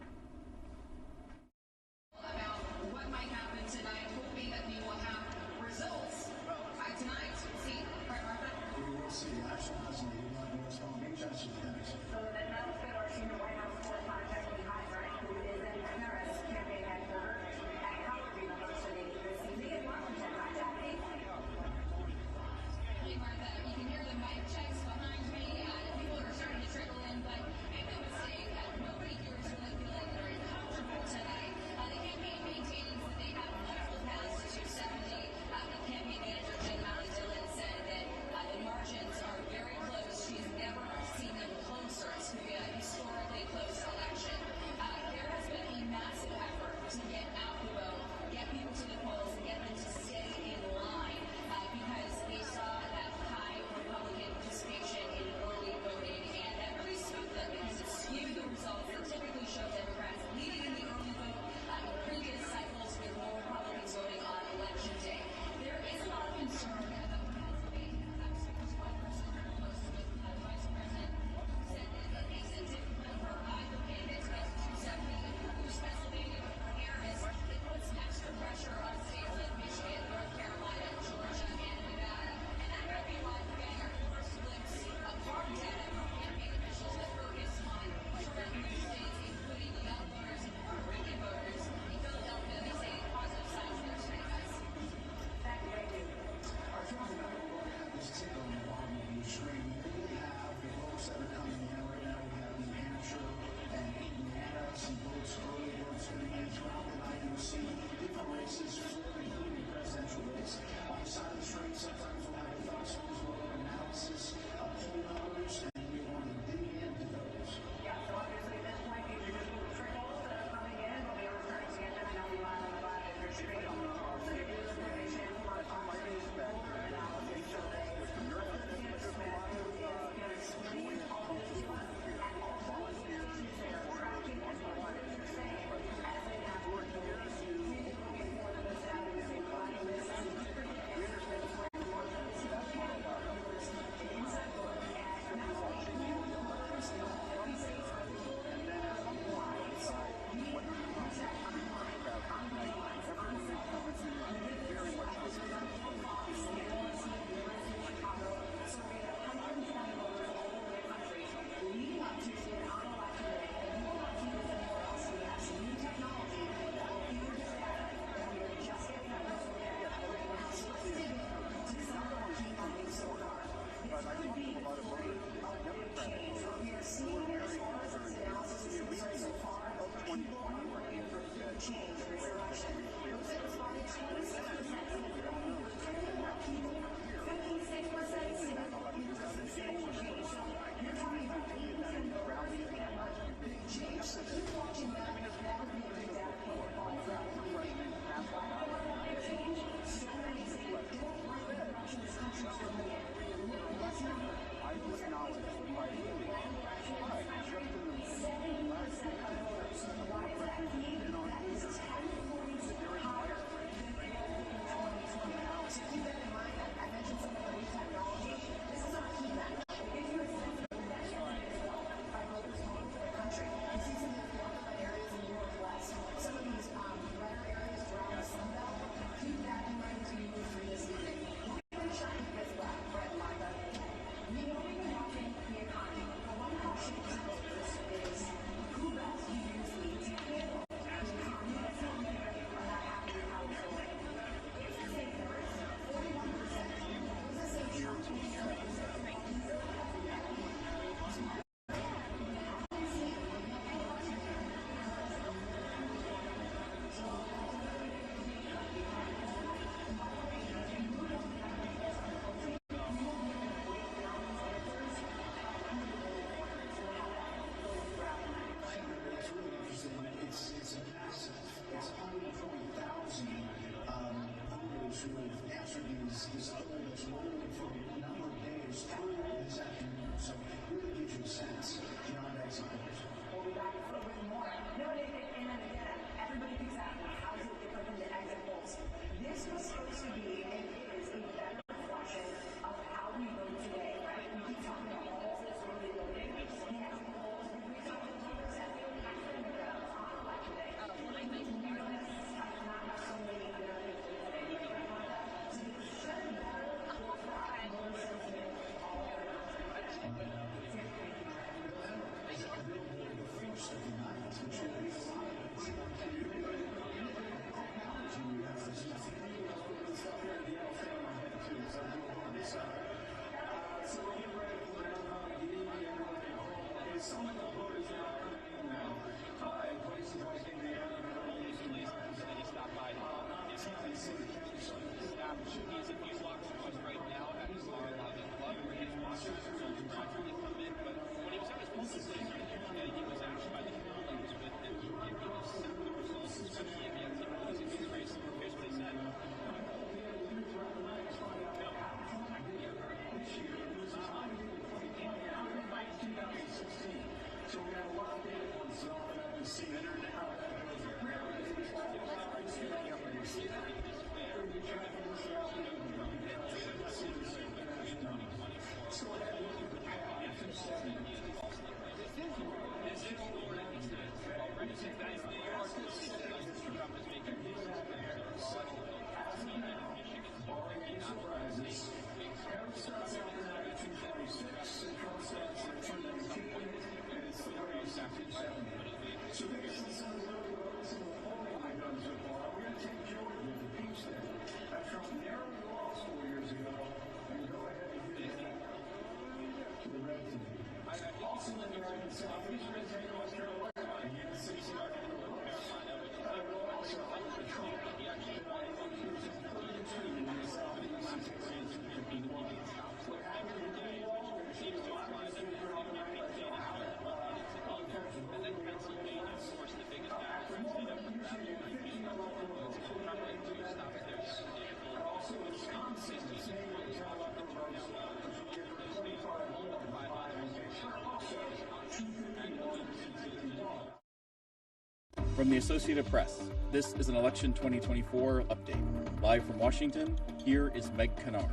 From the Associated Press, this is an Election 2024 update. Live from Washington, here is Meg Kennard.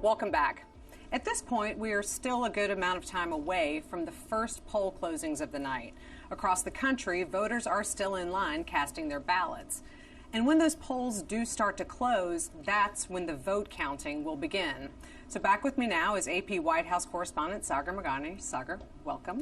Welcome back. At this point, we are still a good amount of time away from the first poll closings of the night. Across the country, voters are still in line casting their ballots. And when those polls do start to close, that's when the vote counting will begin. So back with me now is AP White House correspondent Sagar Meghani. Sagar, welcome.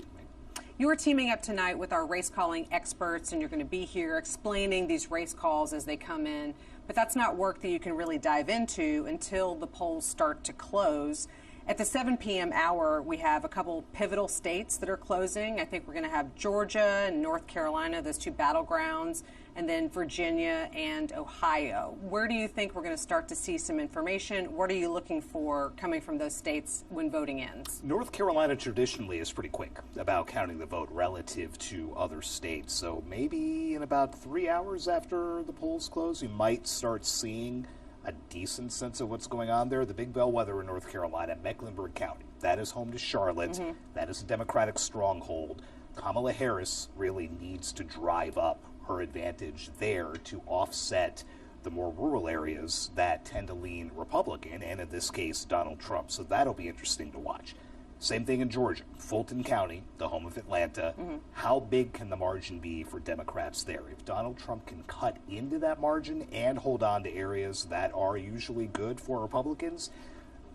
You are teaming up tonight with our race calling experts, and you're going to be here explaining these race calls as they come in. But that's not work that you can really dive into until the polls start to close. At the 7 p.m. hour, we have a couple pivotal states that are closing. I think we're going to have Georgia and North Carolina, those two battlegrounds, and then Virginia and Ohio. Where do you think we're going to start to see some information? What are you looking for coming from those states when voting ends? North Carolina traditionally is pretty quick about counting the vote relative to other states. So maybe in about 3 hours after the polls close, you might start seeing a decent sense of what's going on there. The big bellwether in North Carolina, Mecklenburg County. That is home to Charlotte. That is a Democratic stronghold. Kamala Harris really needs to drive up her advantage there to offset the more rural areas that tend to lean Republican, and in this case, Donald Trump. So that'll be interesting to watch. Same thing in Georgia. Fulton County, the home of Atlanta. How big can the margin be for Democrats there? If Donald Trump can cut into that margin and hold on to areas that are usually good for Republicans,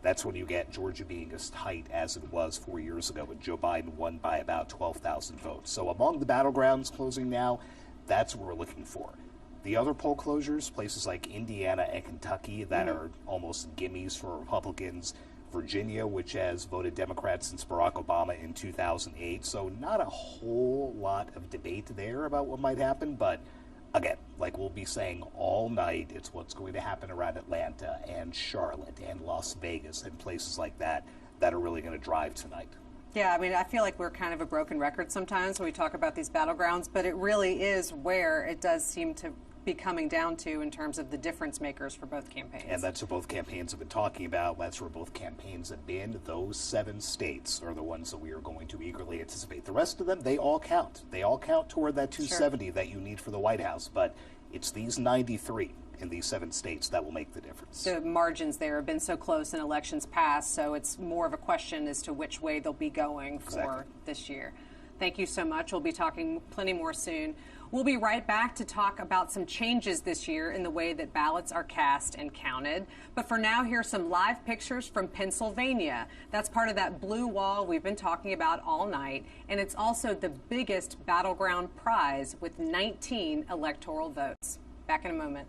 that's when you get Georgia being as tight as it was 4 years ago when Joe Biden won by about 12,000 votes. So among the battlegrounds closing now, that's what we're looking for. The other poll closures, places like Indiana and Kentucky that are almost gimmies for Republicans. Virginia, which has voted Democrat since Barack Obama in 2008. So not a whole lot of debate there about what might happen. But again, like we'll be saying all night, it's what's going to happen around Atlanta and Charlotte and Las Vegas and places like that that are really going to drive tonight. Yeah, I mean, I feel like we're kind of a broken record sometimes when we talk about these battlegrounds, but it really is where it does seem to be coming down to in terms of the difference makers for both campaigns. And that's what both campaigns have been talking about. That's where both campaigns have been. Those 7 states are the ones that we are going to eagerly anticipate. The rest of them, they all count. They all count toward that 270 that you need for the White House. But it's these 93 in these 7 states that will make the difference. The margins there have been so close in elections past, so it's more of a question as to which way they'll be going for this year. Thank you so much. We'll be talking plenty more soon. We'll be right back to talk about some changes this year in the way that ballots are cast and counted. But for now, here's some live pictures from Pennsylvania. That's part of that blue wall we've been talking about all night. And it's also the biggest battleground prize with 19 electoral votes. Back in a moment.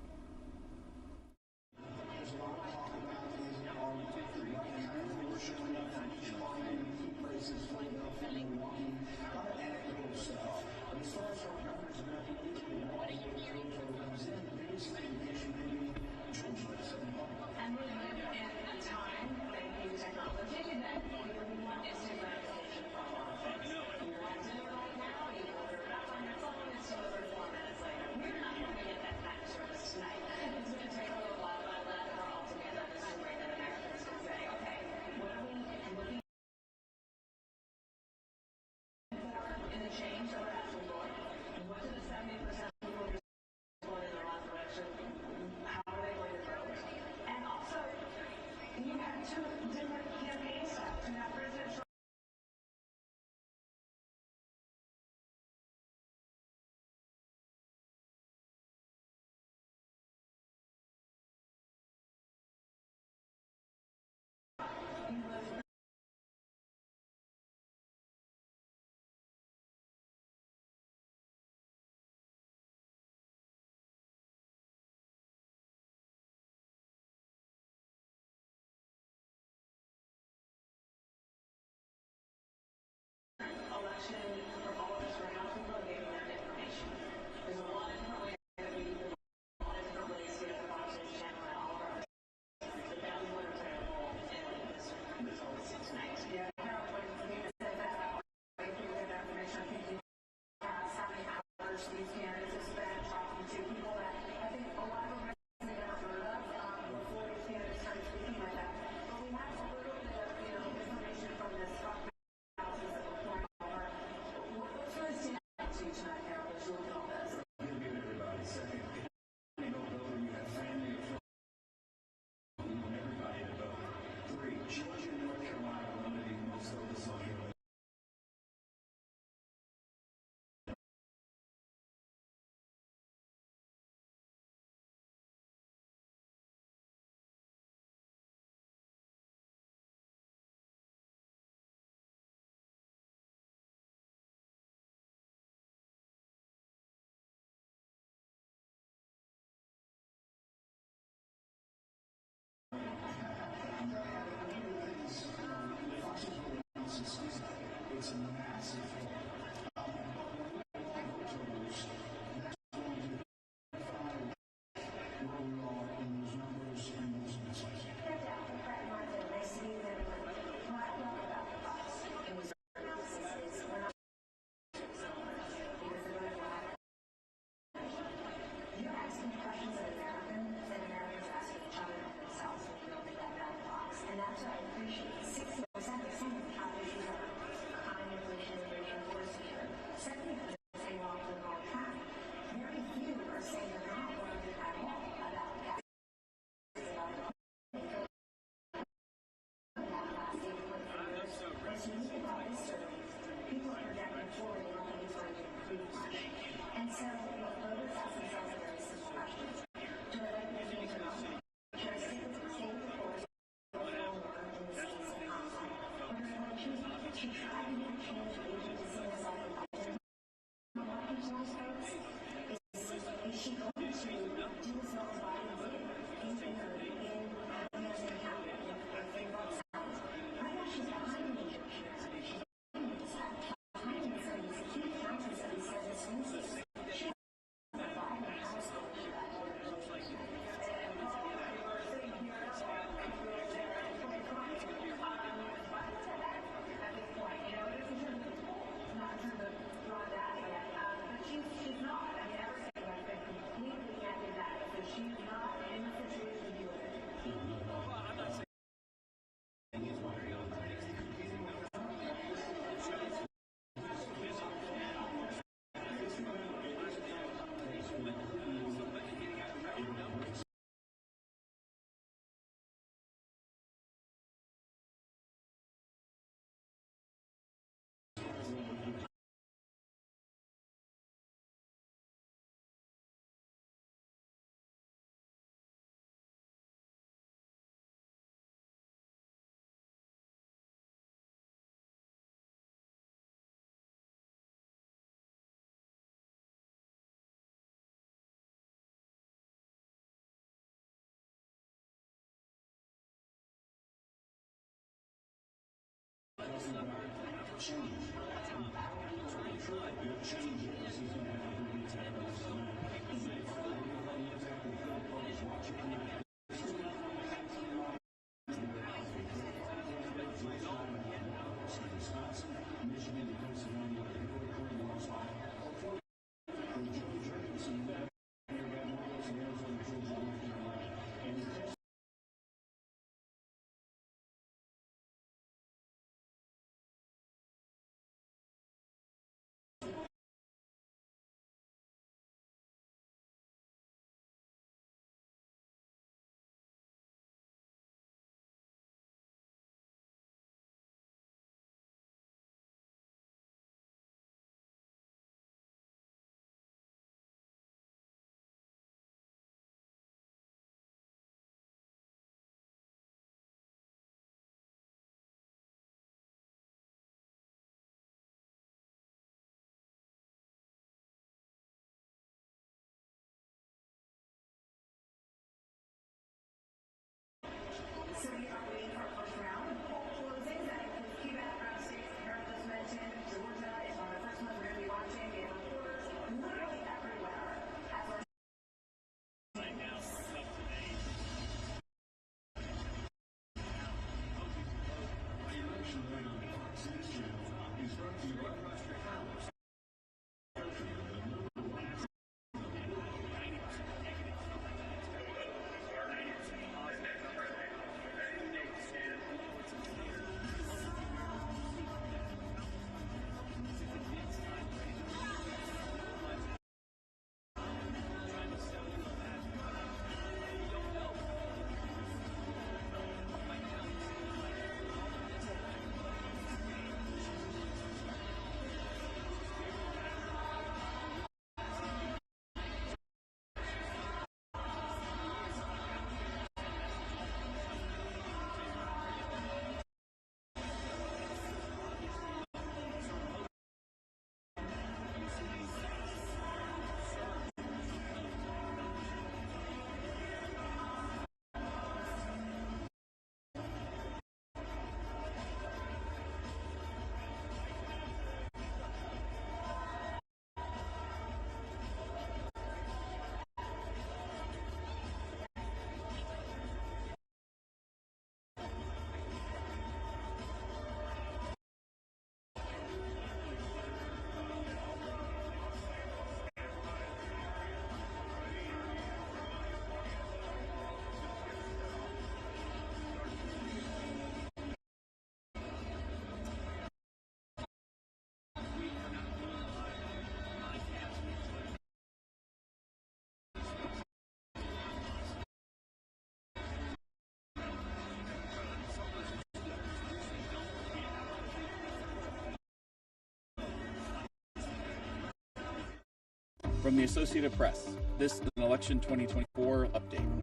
From the Associated Press, this is an Election 2024 update.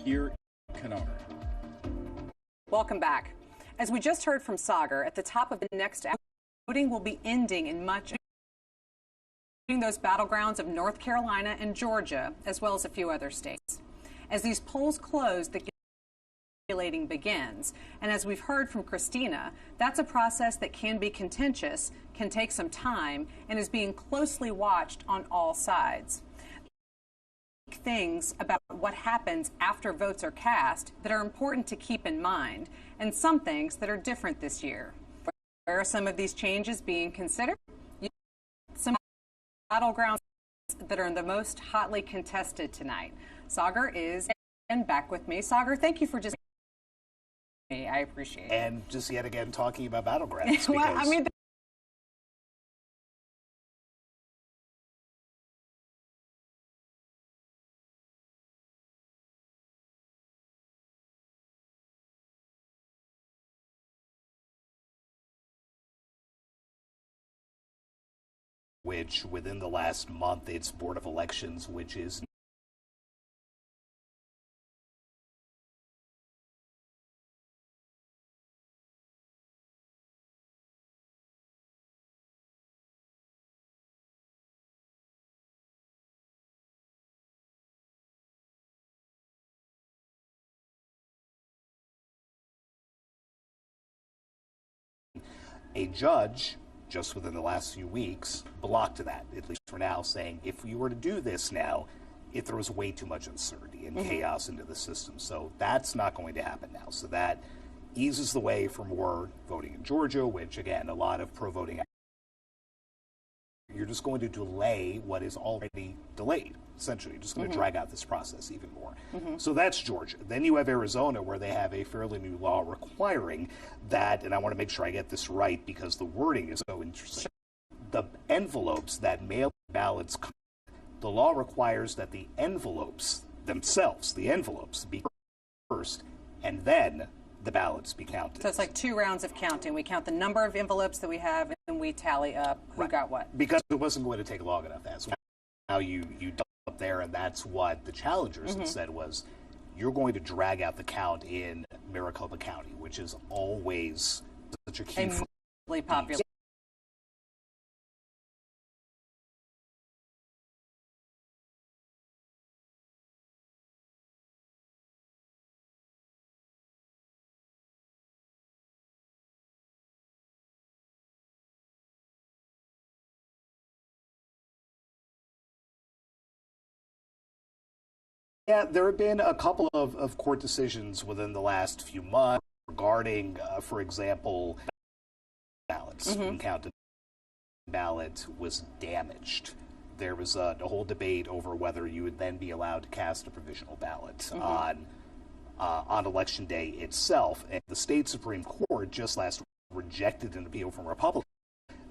Here in Kennard. Welcome back. As we just heard from Sagar, at the top of the next hour, voting will be ending in much, including those battlegrounds of North Carolina and Georgia, as well as a few other states. As these polls close, the calculating begins. And as we've heard from Christina, that's a process that can be contentious, can take some time, and is being closely watched on all sides. Things about what happens after votes are cast that are important to keep in mind, and some things that are different this year. Where are some of these changes being considered? Some battlegrounds that are the most hotly contested tonight. Sagar is back with me. Sagar, thank you for just me. I appreciate it. And just yet again talking about battlegrounds. Well, I mean, which within the last month, its Board of Elections, which is a judge just within the last few weeks blocked that, at least for now, saying if we were to do this now, if there was way too much uncertainty and chaos into the system. So that's not going to happen now. So that eases the way for more voting in Georgia, which, again, a lot of pro-voting. You're just going to delay what is already delayed, essentially. You're just going to drag out this process even more. So that's Georgia. Then you have Arizona, where they have a fairly new law requiring that, and I want to make sure I get this right because the wording is so interesting. The envelopes that mail ballots, the law requires that the envelopes themselves, the envelopes, be first, and then the ballots be counted. So it's like 2 rounds of counting. We count the number of envelopes that we have, and we tally up who got what. Because it wasn't going to take long enough. That's now you dump up there, and that's what the challengers had said was, you're going to drag out the count in Maricopa County, which is always such a key. Really popular. Yeah, there have been a couple of court decisions within the last few months regarding, for example, ballots. Counted ballot was damaged. There was a whole debate over whether you would then be allowed to cast a provisional ballot on Election Day itself. And the state Supreme Court just last week rejected an appeal from Republicans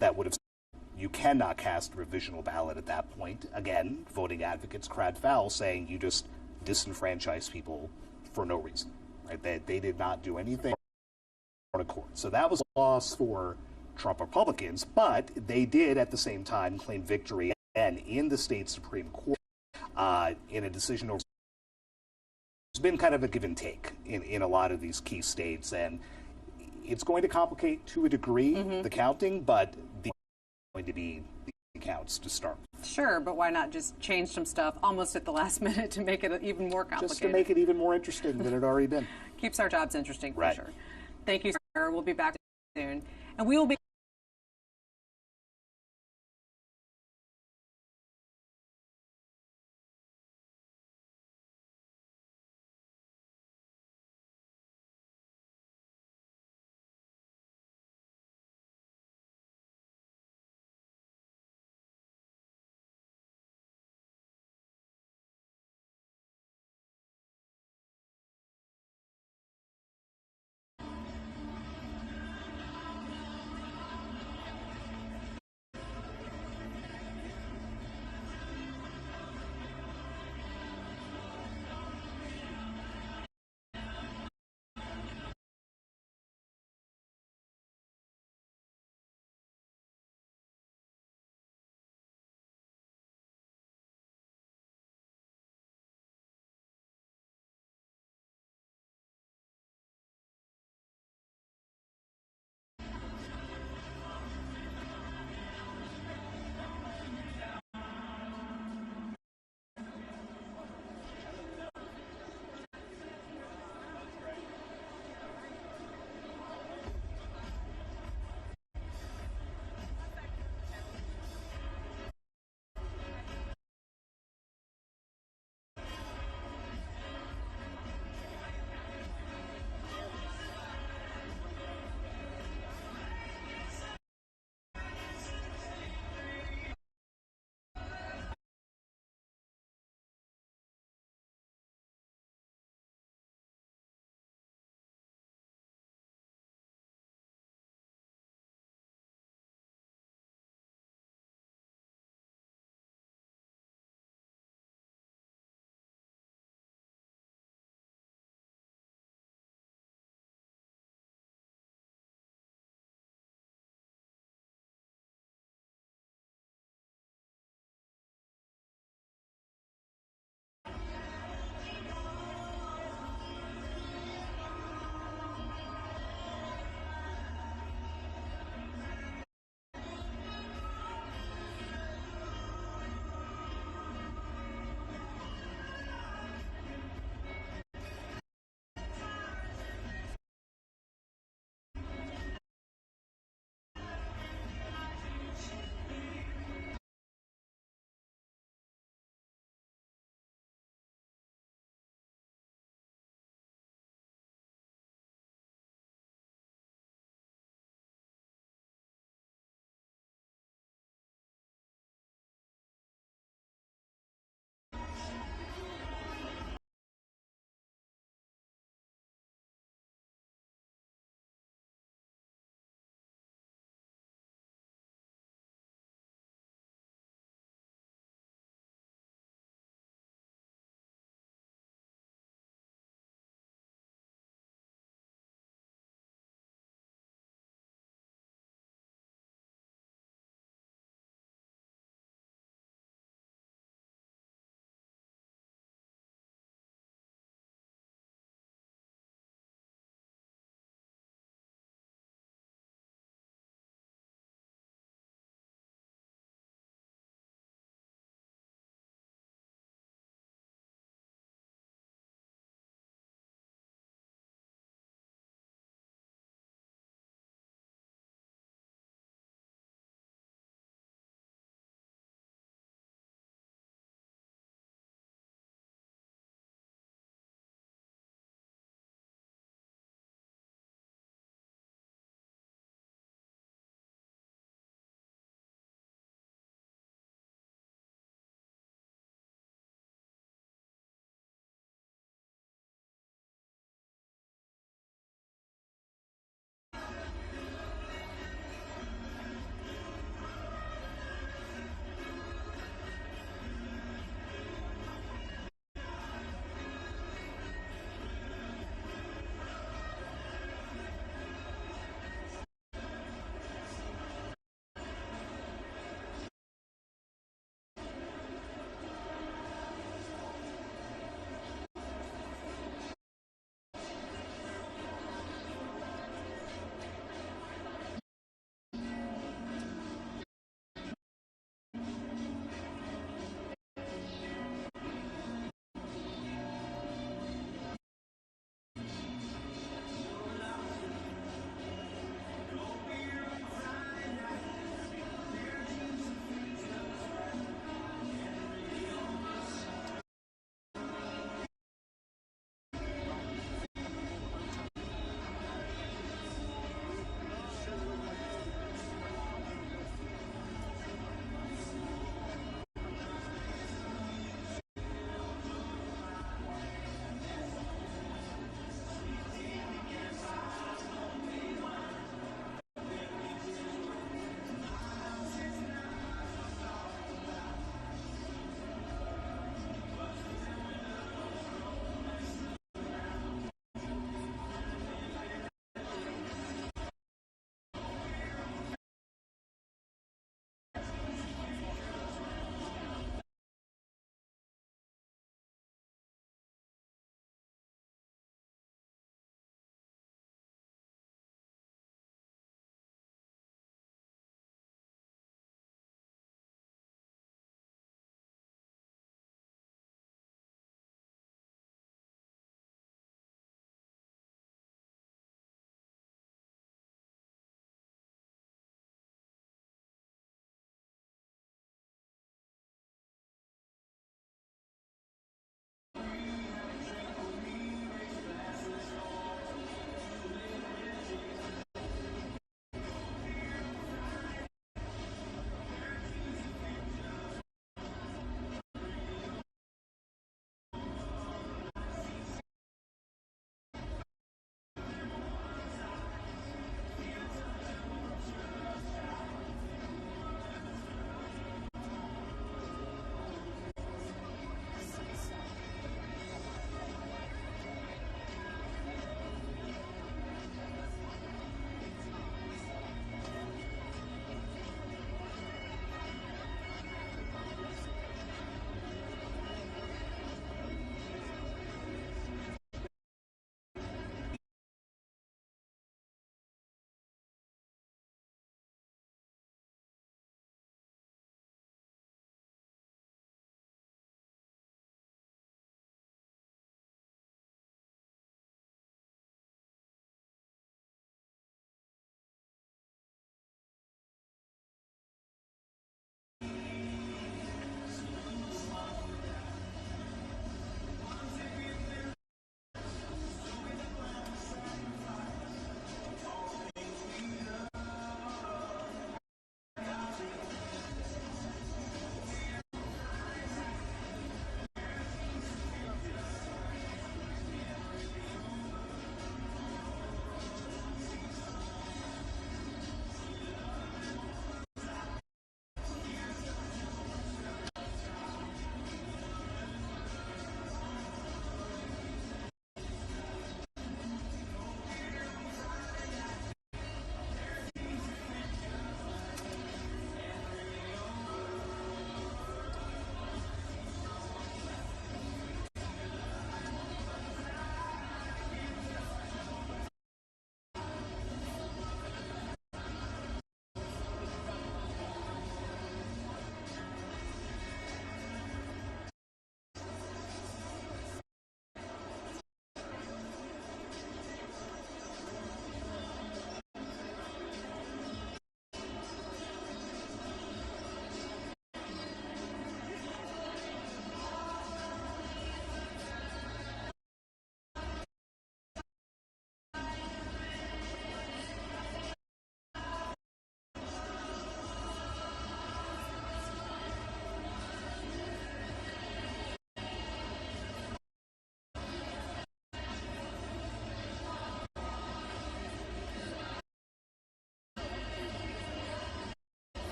that would have said you cannot cast a provisional ballot at that point. Again, voting advocates cried foul, saying you just disenfranchise people for no reason. Right? They did not do anything on a court. So that was a loss for Trump Republicans, but they did at the same time claim victory again in the state Supreme Court in a decision over. It's been kind of a give and take in a lot of these key states, and it's going to complicate to a degree the counting, but the going to be the counts to start. Sure, but why not just change some stuff almost at the last minute to make it even more complicated? Just to make it even more interesting than it already been. Keeps our jobs interesting, for right. sure. Thank you, sir. We'll be back soon. And we will be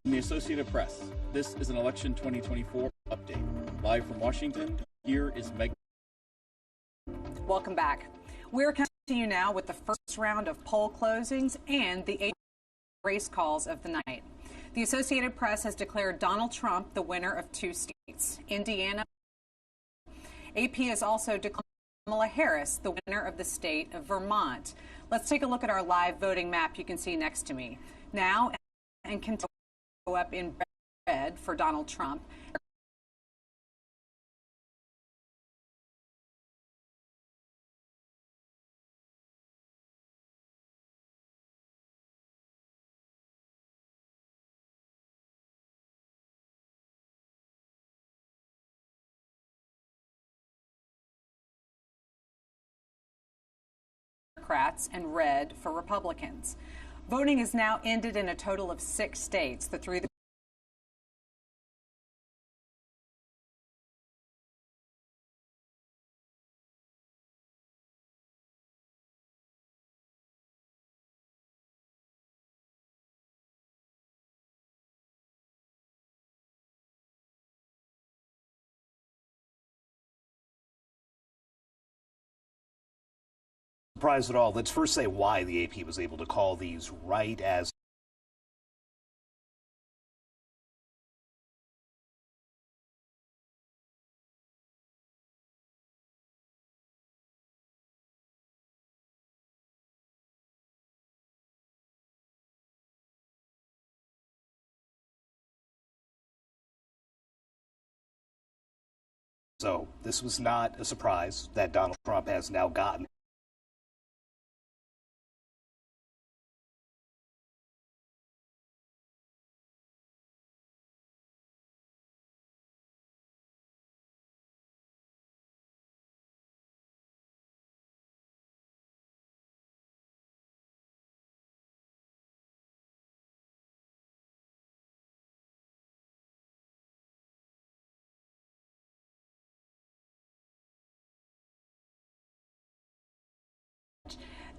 From the Associated Press, this is an Election 2024 update. Live from Washington, here is Meg. Welcome back. We're coming to you now with the first round of poll closings and the 8 race calls of the night. The Associated Press has declared Donald Trump the winner of 2 states, Indiana. AP has also declared Kamala Harris the winner of the state of Vermont. Let's take a look at our live voting map you can see next to me. Now, and Kentucky go up in red for Donald Trump. Democrats and red for Republicans. Voting is now ended in a total of 6 states. The 3 Surprised at all. Let's first say why the AP was able to call these right as so. This was not a surprise that Donald Trump has now gotten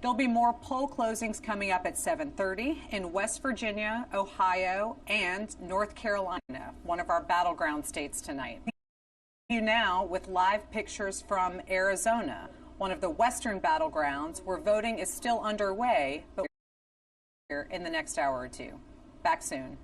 There'll be more poll closings coming up at 7:30 in West Virginia, Ohio, and North Carolina, one of our battleground states tonight. You now with live pictures from Arizona, one of the western battlegrounds where voting is still underway, but here in the next hour or two. Back soon.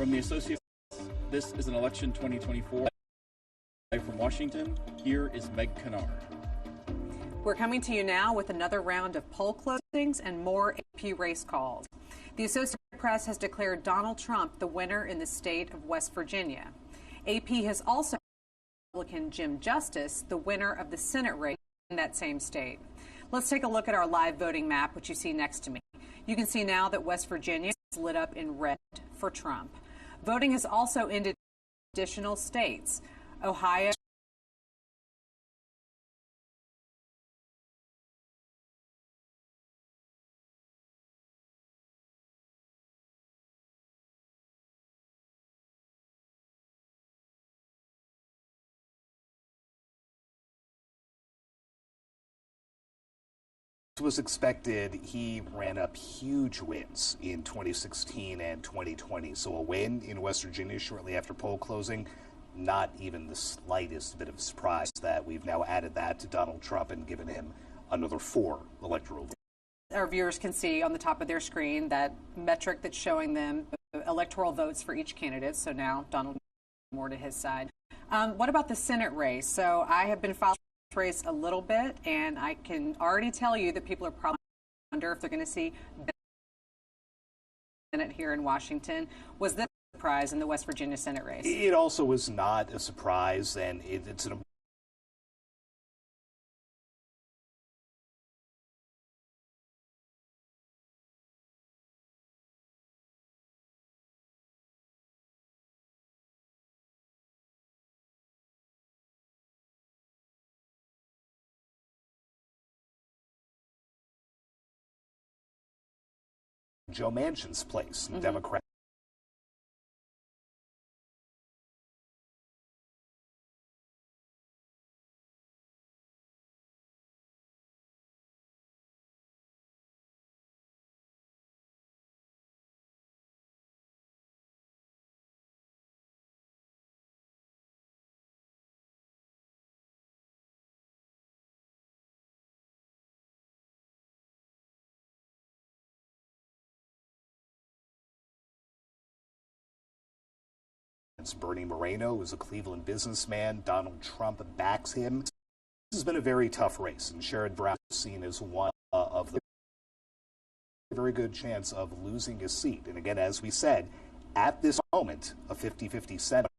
From the Associated Press, this is an Election 2024. Live from Washington, here is Meg Kennard. We're coming to you now with another round of poll closings and more AP race calls. The Associated Press has declared Donald Trump the winner in the state of West Virginia. AP has also declared Republican Jim Justice the winner of the Senate race in that same state. Let's take a look at our live voting map, which you see next to me. You can see now that West Virginia is lit up in red for Trump. Voting has also ended in additional states. Ohio was expected. He ran up huge wins in 2016 and 2020. So a win in West Virginia shortly after poll closing, not even the slightest bit of a surprise that we've now added that to Donald Trump and given him another 4 electoral votes. Our viewers can see on the top of their screen that metric that's showing them electoral votes for each candidate. So now Donald more to his side. What about the Senate race? So I have been following this race a little bit, and I can already tell you that people are probably wonder if they're going to see Senate here in Washington. Was this a surprise in the West Virginia Senate race? It also was not a surprise, and it's an Joe Manchin's place, Democrat. Bernie Moreno is a Cleveland businessman. Donald Trump backs him. This has been a very tough race, and Sherrod Brown is seen as one of the very good chance of losing his seat. And again, as we said, at this moment, a 50-50 Senate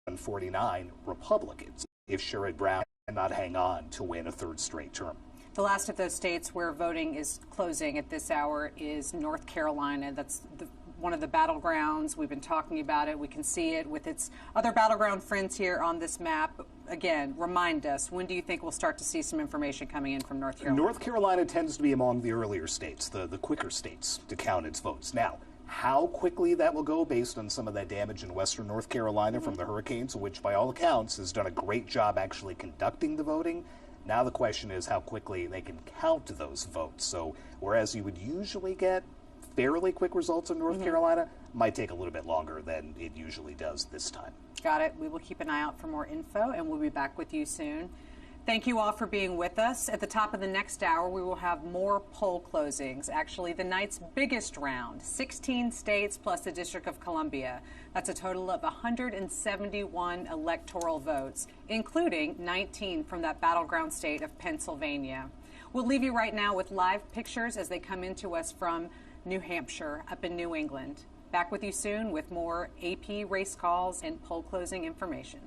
and 49 Republicans if Sherrod Brown cannot hang on to win a 3rd straight term. The last of those states where voting is closing at this hour is North Carolina. That's one of the battlegrounds. We've been talking about it. We can see it with its other battleground friends here on this map. Again, remind us, when do you think we'll start to see some information coming in from North Carolina? North Carolina tends to be among the earlier states, the quicker states to count its votes. Now, how quickly that will go based on some of that damage in western North Carolina from the hurricanes, which by all accounts has done a great job actually conducting the voting. Now the question is how quickly they can count those votes. So whereas you would usually get fairly quick results in North Carolina, might take a little bit longer than it usually does this time. Got it. We will keep an eye out for more info, and we'll be back with you soon. Thank you all for being with us. At the top of the next hour, we will have more poll closings. Actually, the night's biggest round, 16 states plus the District of Columbia. That's a total of 171 electoral votes, including 19 from that battleground state of Pennsylvania. We'll leave you right now with live pictures as they come into us from New Hampshire, up in New England. Back with you soon with more AP race calls and poll closing information.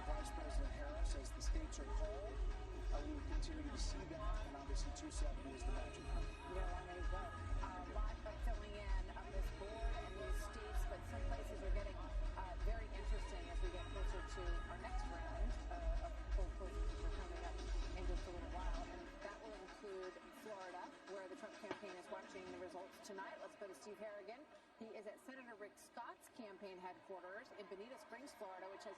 Vice President Harris as the states are called. We will continue to see that, and obviously 270 is the magic number. Yeah, long way to go. A lot of filling in of this board and these states, but some places are getting very interesting as we get closer to our next round of poll closings, which are coming up in just a little while. And that will include Florida, where the Trump campaign is watching the results tonight. Let's go to Steve Harrigan. He is at Senator Rick Scott's campaign headquarters in Bonita Springs, Florida, which has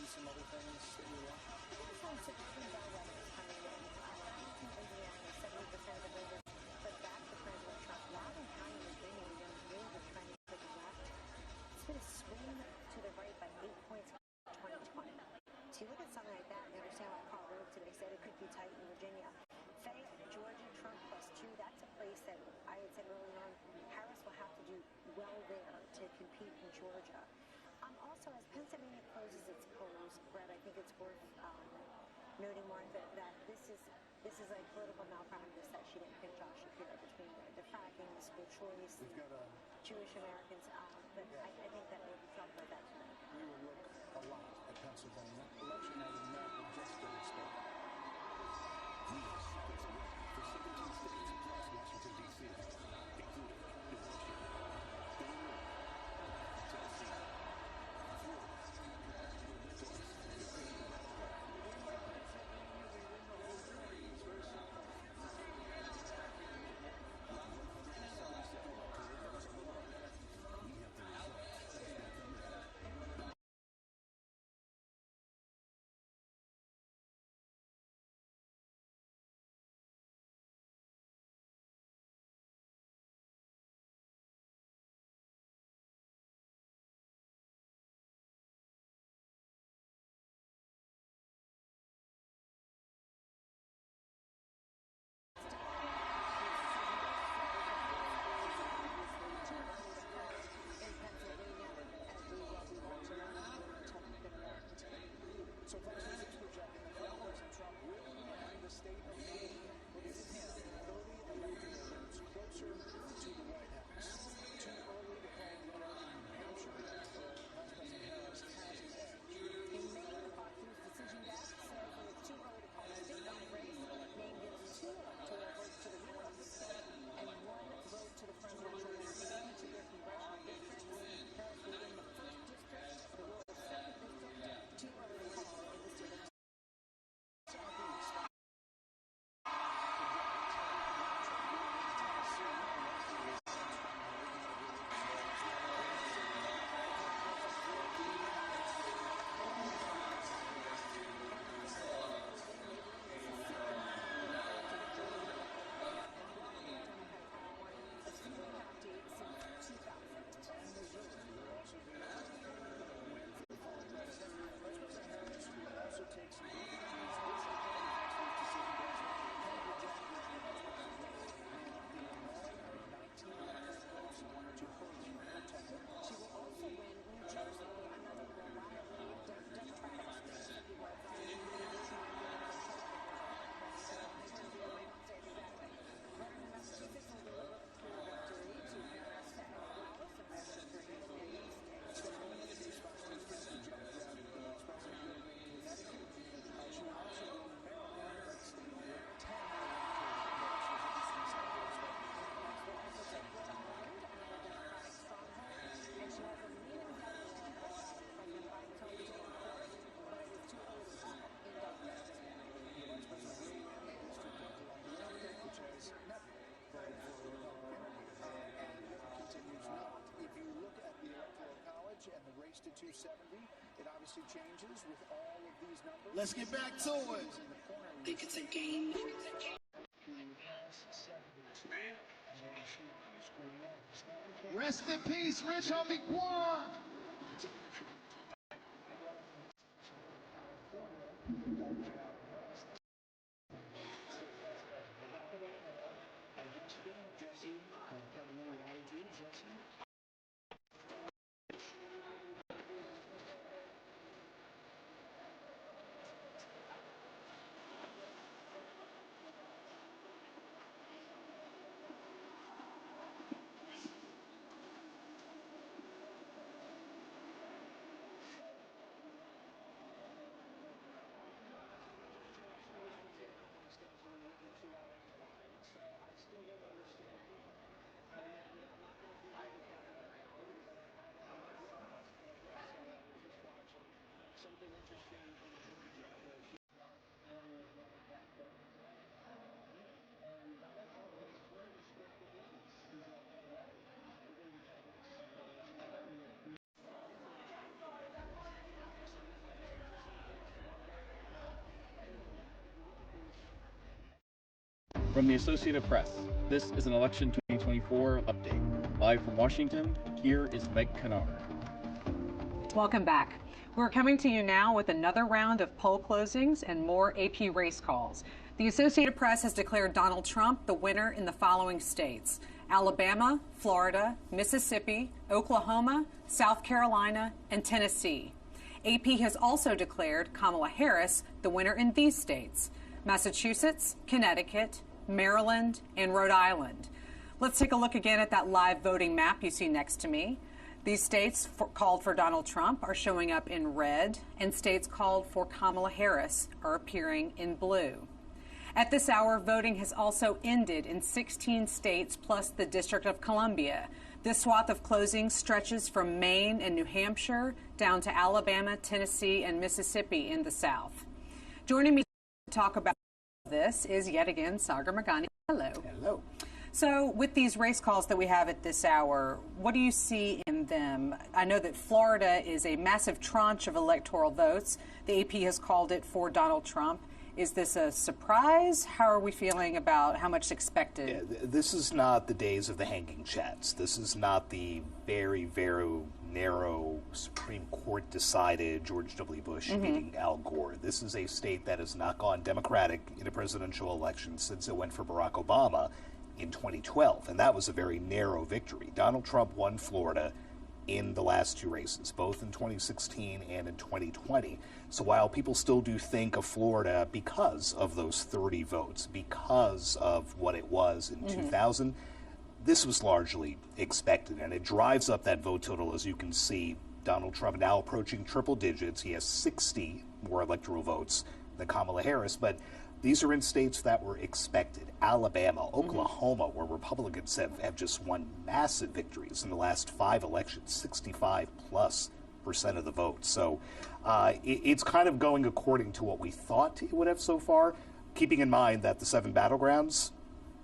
some other things that you want. also some bellwethers coming in. Arlington, Indiana, 70% of the voters put back to President Trump. Loudoun County, Virginia, again, really the trend to the left. It's been a swing to the right by 8 points in 2020. So you look at something like that and you understand what Paul Rove today said it could be tight in Virginia. Fayette, Georgia, Trump +2, that's a place that I had said early on, Harris will have to do well there to compete in Georgia. Also, as Pennsylvania closes its polls, Brett, I think it's worth noting, Martha, that this is like political malpractice that she didn't pick Josh Shapiro between the fracking, the school choice, Jewish Americans. But I think that we'll talk about that tonight. We will look a lot at Pennsylvania. Election night in America just getting started. We have secrets away for 17 states plus Washington, D.C., including New Hampshire, Illinois, Tennessee, 270. It obviously changes with all of these numbers. Let's get back to it. Think it's a game. Rest in peace, Rich Homie Quan. From the Associated Press, this is an Election 2024 update. Live from Washington, here is Meg Kanar. Welcome back. We're coming to you now with another round of poll closings and more AP race calls. The Associated Press has declared Donald Trump the winner in the following states: Alabama, Florida, Mississippi, Oklahoma, South Carolina, and Tennessee. AP has also declared Kamala Harris the winner in these states: Massachusetts, Connecticut, Maryland, and Rhode Island. Let's take a look again at that live voting map you see next to me. These states called for Donald Trump are showing up in red, and states called for Kamala Harris are appearing in blue. At this hour, voting has also ended in 16 states plus the District of Columbia. This swath of closings stretches from Maine and New Hampshire down to Alabama, Tennessee, and Mississippi in the South. Joining me to talk about this is yet again Sagar Magani. Hello. Hello. So with these race calls that we have at this hour, what do you see in them? I know that Florida is a massive tranche of electoral votes. The AP has called it for Donald Trump. Is this a surprise? How are we feeling about how much is expected? Yeah, this is not the days of the hanging chats. This is not the very, very narrow Supreme Court decided George W. Bush beating Al Gore. This is a state that has not gone Democratic in a presidential election since it went for Barack Obama in 2012, and that was a very narrow victory. Donald Trump won Florida in the last two races, both in 2016 and in 2020. So while people still do think of Florida because of those 30 votes, because of what it was in 2000, this was largely expected, and it drives up that vote total. As you can see, Donald Trump now approaching triple digits. He has 60 more electoral votes than Kamala Harris, but these are in states that were expected. Alabama, Oklahoma, where Republicans have just won massive victories in the last 5 elections, 65+% of the vote. So it's kind of going according to what we thought it would have so far, keeping in mind that the 7 battlegrounds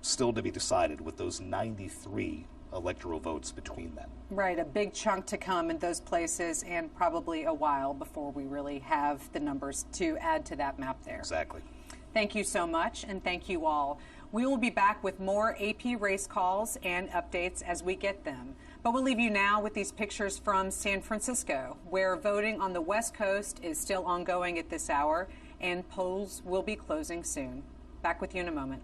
still to be decided with those 93 electoral votes between them. Right, a big chunk to come in those places, and probably a while before we really have the numbers to add to that map there. Exactly. Thank you so much, and thank you all. We will be back with more AP race calls and updates as we get them. But we'll leave you now with these pictures from San Francisco, where voting on the West Coast is still ongoing at this hour, and polls will be closing soon. Back with you in a moment.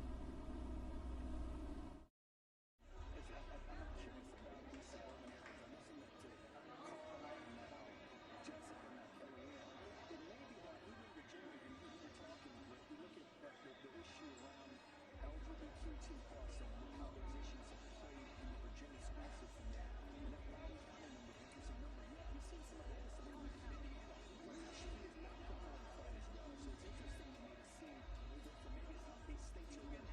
States are getting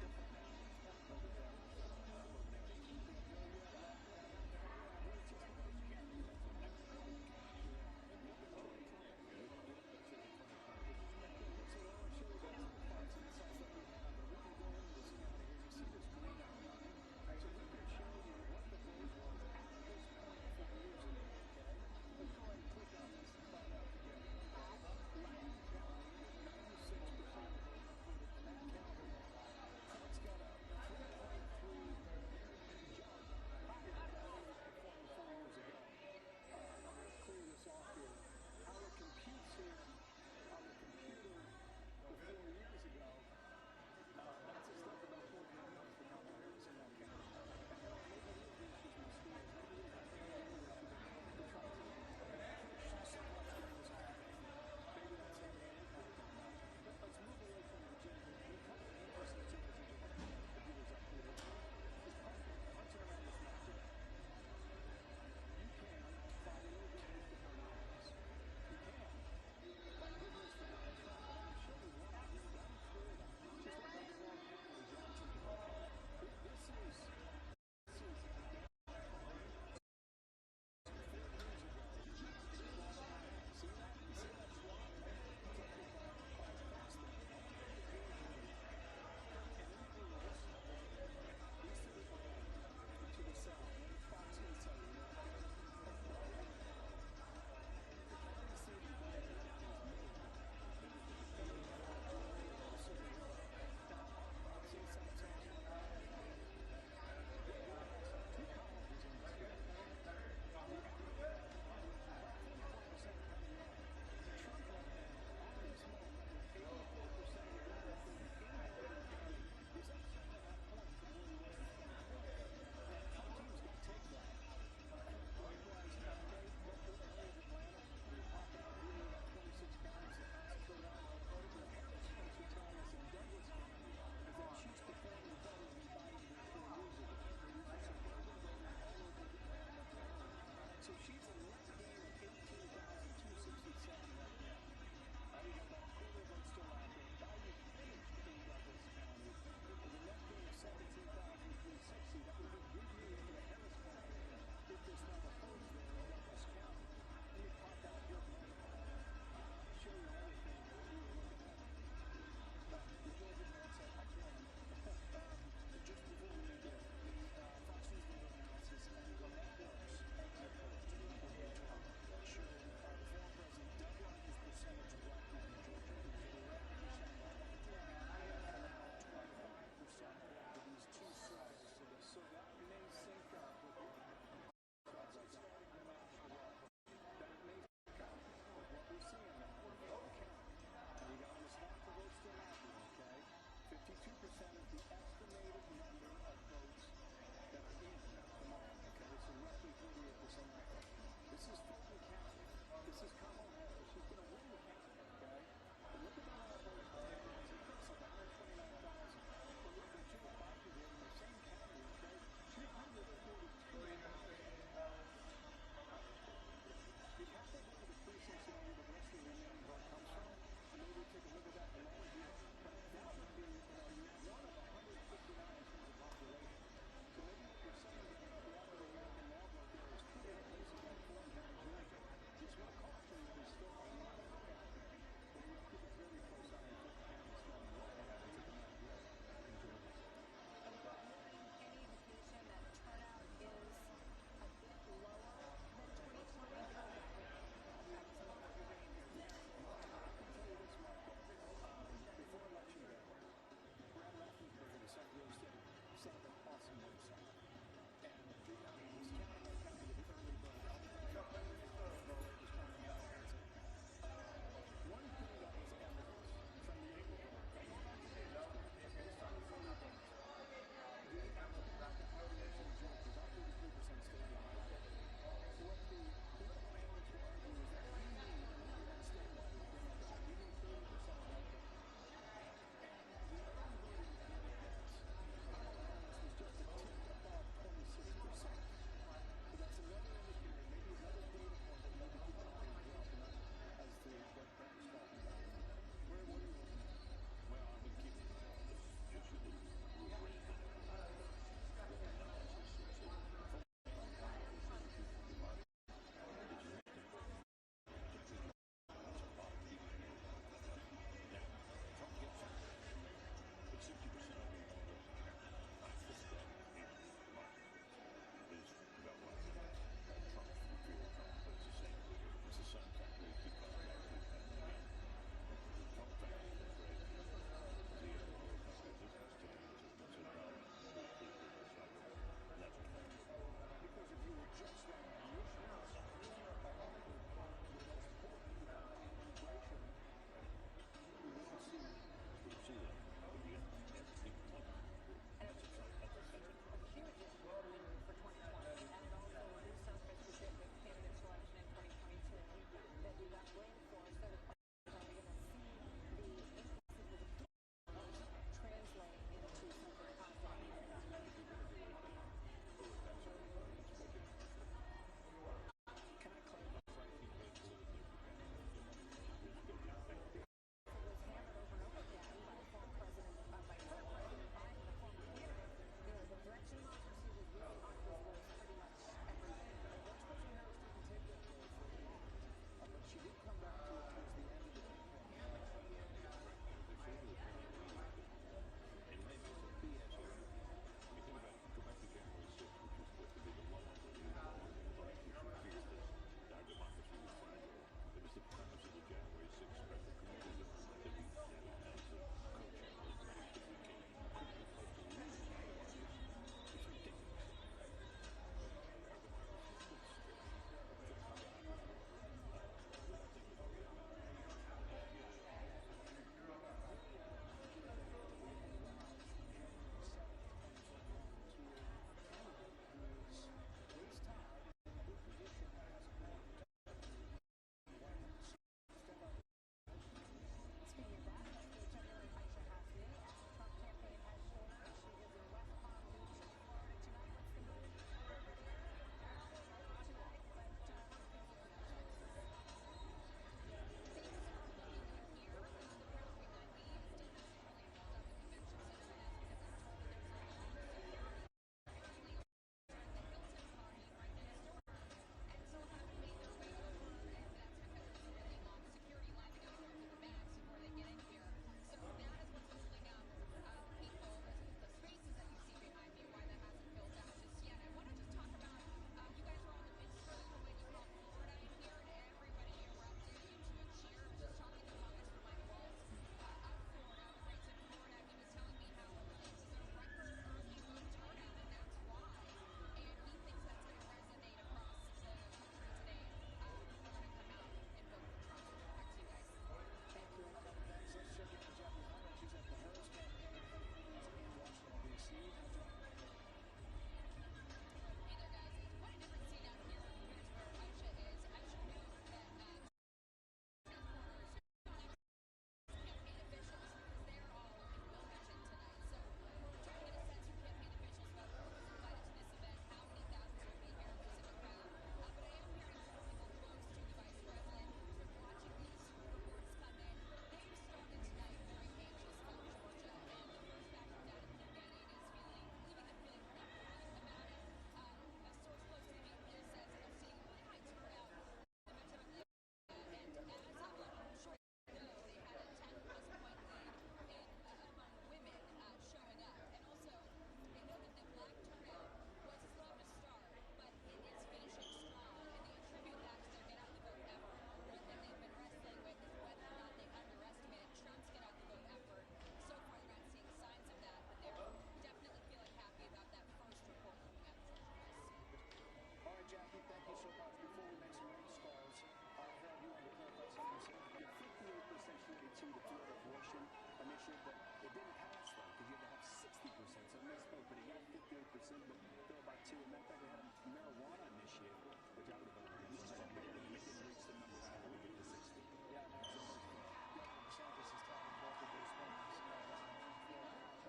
initiative, but it didn't pass, though, because you had to have 60%. So it misspoke, but he got 58%, but Bill by 2. As a matter of fact, they had a marijuana initiative, which I would have voted against, but they didn't reach the number after to get to 60. Yeah, no, Governor DeSantis is touting both of those things in Florida.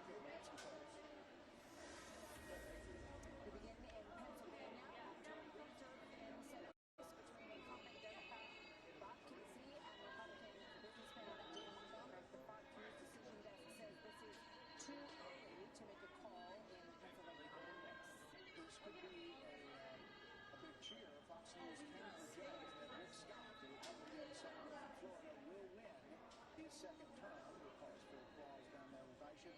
Okay, let's close. We begin in Pennsylvania after a winter in Senate race between incumbent Democrat Bob Casey and Republican businessman David McCormick. The Fox News decision desk says this is too early to make a call in Pennsylvania on the race. This could be a big cheer. Fox News can project that Rick Scott, the Republican senator from Florida, will win his second term. It calls for applause down there with Aisha.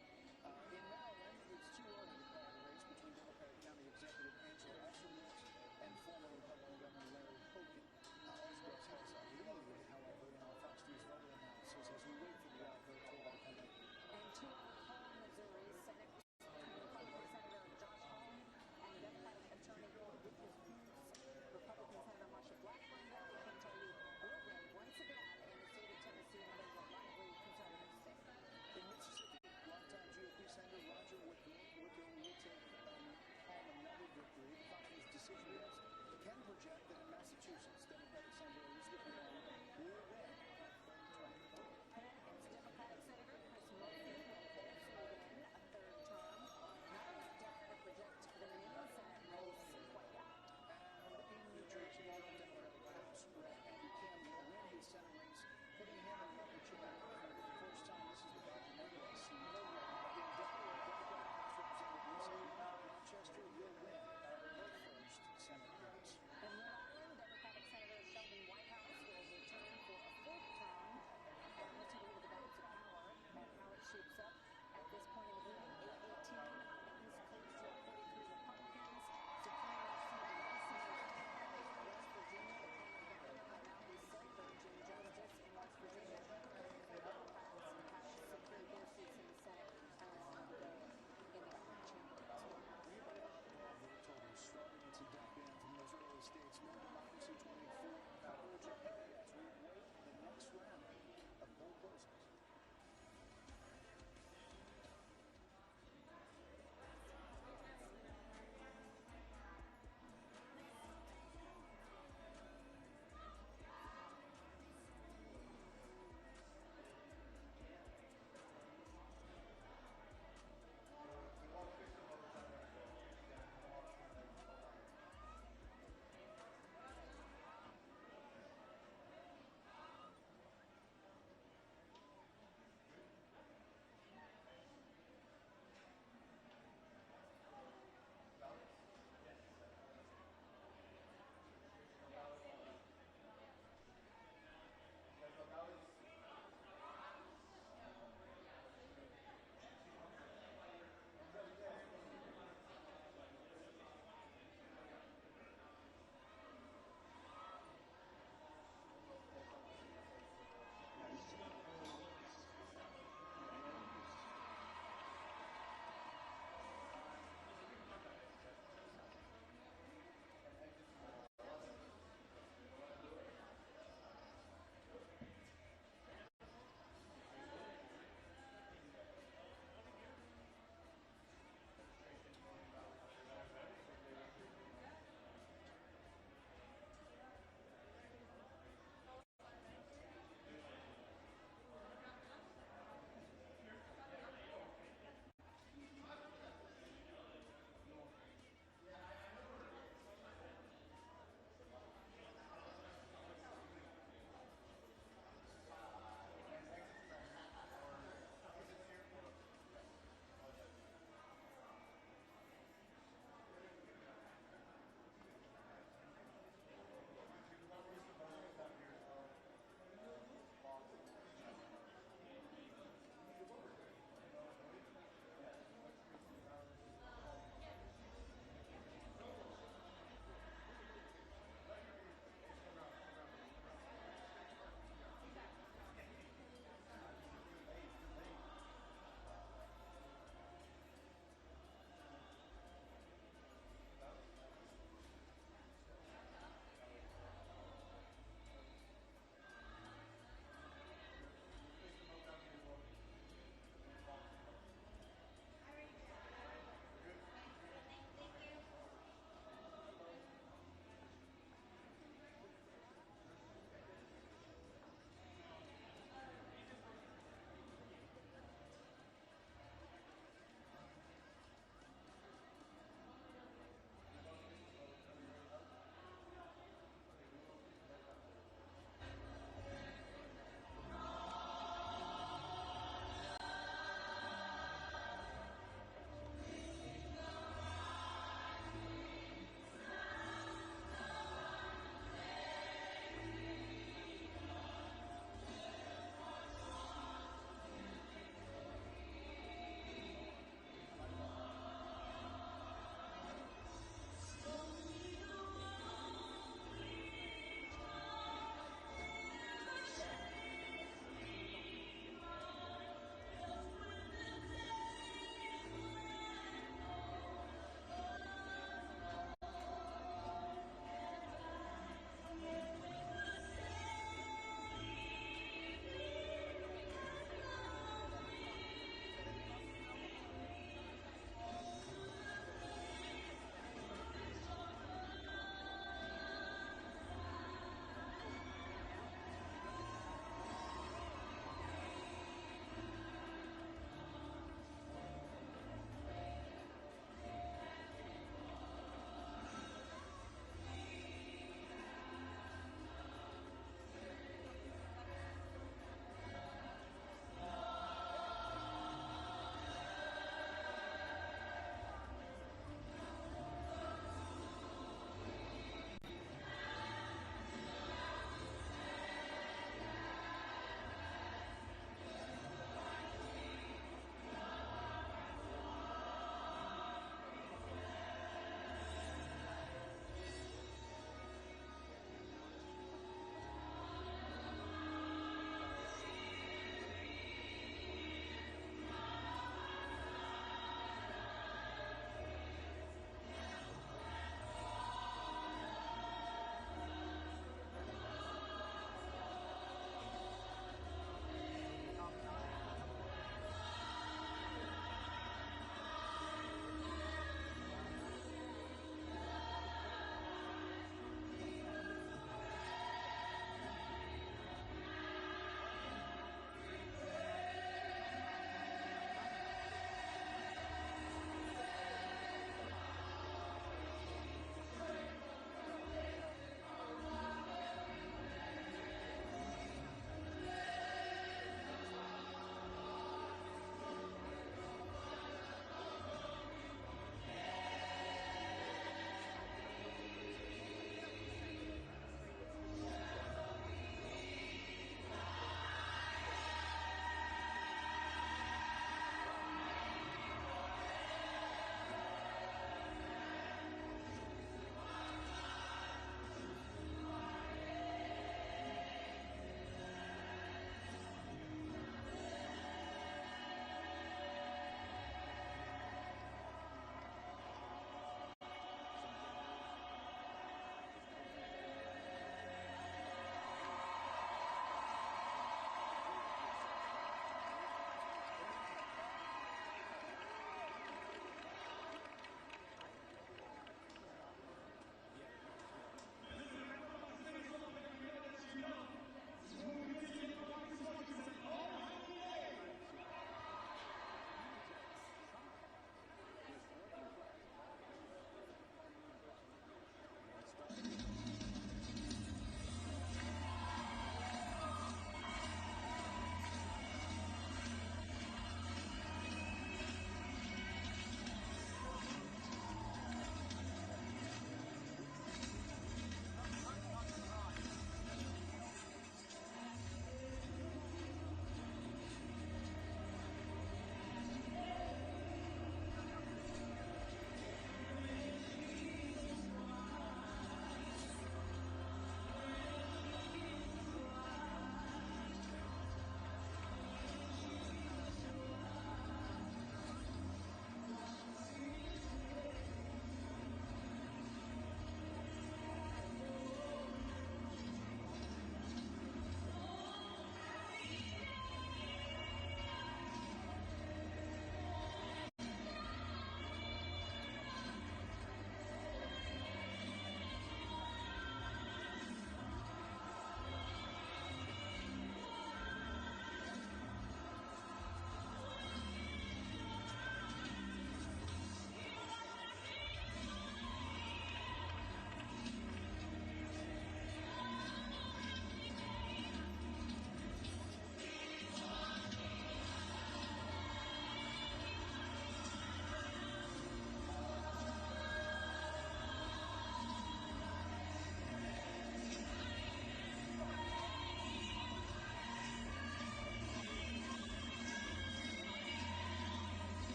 In Maryland, it's too early to call the race between Democratic County Executive Angela Esselstyn and former Republican Governor Larry Hogan. Esselstyn has a lead, however, in our Fox News voter analysis as we wait for the live vote total to come in. And to Holm, Missouri, Senate Republican Senator Josh Holm and Democratic Attorney Richard Hughes. Republican Senator Marsha Blackburn, though, I can tell you, will win once again in the state of Tennessee, and they will likely conservative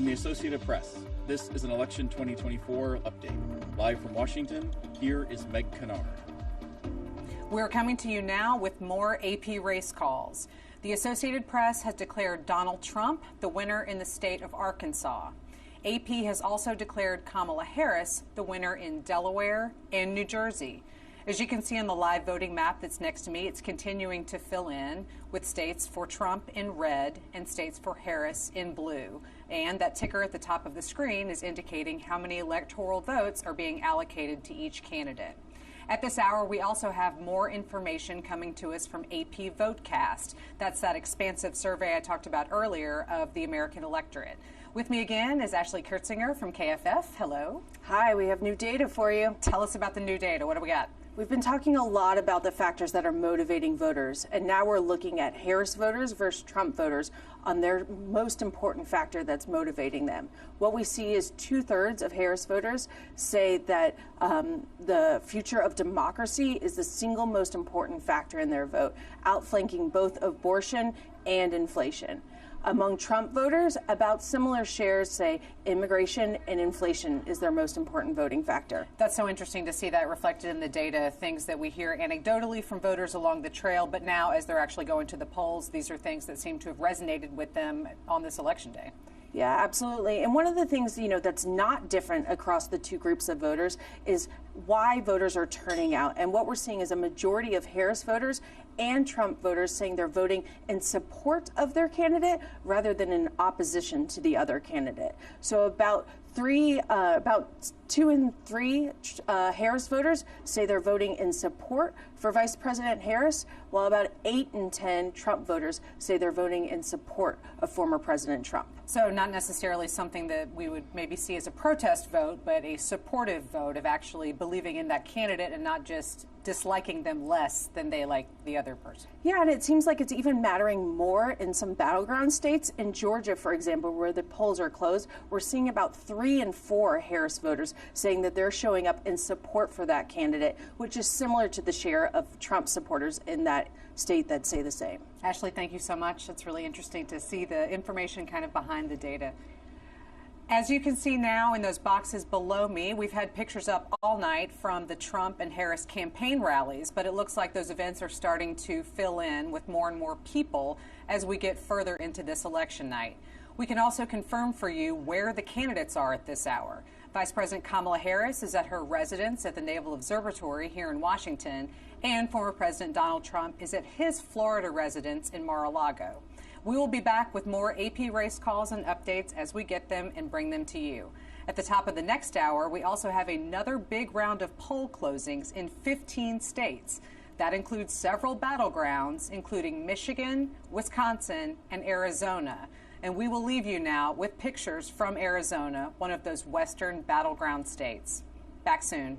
From the Associated Press, this is an Election 2024 update. Live from Washington, here is Meg Kennard. We're coming to you now with more AP race calls. The Associated Press has declared Donald Trump the winner in the state of Arkansas. AP has also declared Kamala Harris the winner in Delaware and New Jersey. As you can see on the live voting map that's next to me, it's continuing to fill in with states for Trump in red and states for Harris in blue. And that ticker at the top of the screen is indicating how many electoral votes are being allocated to each candidate. At this hour, we also have more information coming to us from AP Votecast. That's that expansive survey I talked about earlier of the American electorate. With me again is Ashley Kurtzinger from KFF. Hello. Hi, we have new data for you. Tell us about the new data. What do we got? We've been talking a lot about the factors that are motivating voters, and now we're looking at Harris voters versus Trump voters on their most important factor that's motivating them. What we see is 2/3 of Harris voters say that the future of democracy is the single most important factor in their vote, outflanking both abortion and inflation. Among Trump voters, about similar shares say immigration and inflation is their most important voting factor. That's so interesting to see that reflected in the data, things that we hear anecdotally from voters along the trail, but now as they're actually going to the polls, these are things that seem to have resonated with them on this election day. Yeah, absolutely. And one of the things, that's not different across the two groups of voters is why voters are turning out. And what we're seeing is a majority of Harris voters and Trump voters saying they're voting in support of their candidate rather than in opposition to the other candidate. So about 2 in 3 Harris voters say they're voting in support for Vice President Harris, while about 8 in 10 Trump voters say they're voting in support of former President Trump. So not necessarily something that we would maybe see as a protest vote, but a supportive vote of actually believing in that candidate and not just disliking them less than they like the other person. Yeah, and it seems like it's even mattering more in some battleground states. In Georgia, for example, where the polls are closed, we're seeing about 3 in 4 Harris voters saying that they're showing up in support for that candidate, which is similar to the share of Trump supporters in that state that say the same. Ashley, thank you so much. It's really interesting to see the information kind of behind the data. As you can see now in those boxes below me, we've had pictures up all night from the Trump and Harris campaign rallies, but it looks like those events are starting to fill in with more and more people as we get further into this election night. We can also confirm for you where the candidates are at this hour. Vice President Kamala Harris is at her residence at the Naval Observatory here in Washington, and former President Donald Trump is at his Florida residence in Mar-a-Lago. We will be back with more AP race calls and updates as we get them and bring them to you. At the top of the next hour, we also have another big round of poll closings in 15 states. That includes several battlegrounds, including Michigan, Wisconsin, and Arizona. And we will leave you now with pictures from Arizona, one of those western battleground states. Back soon.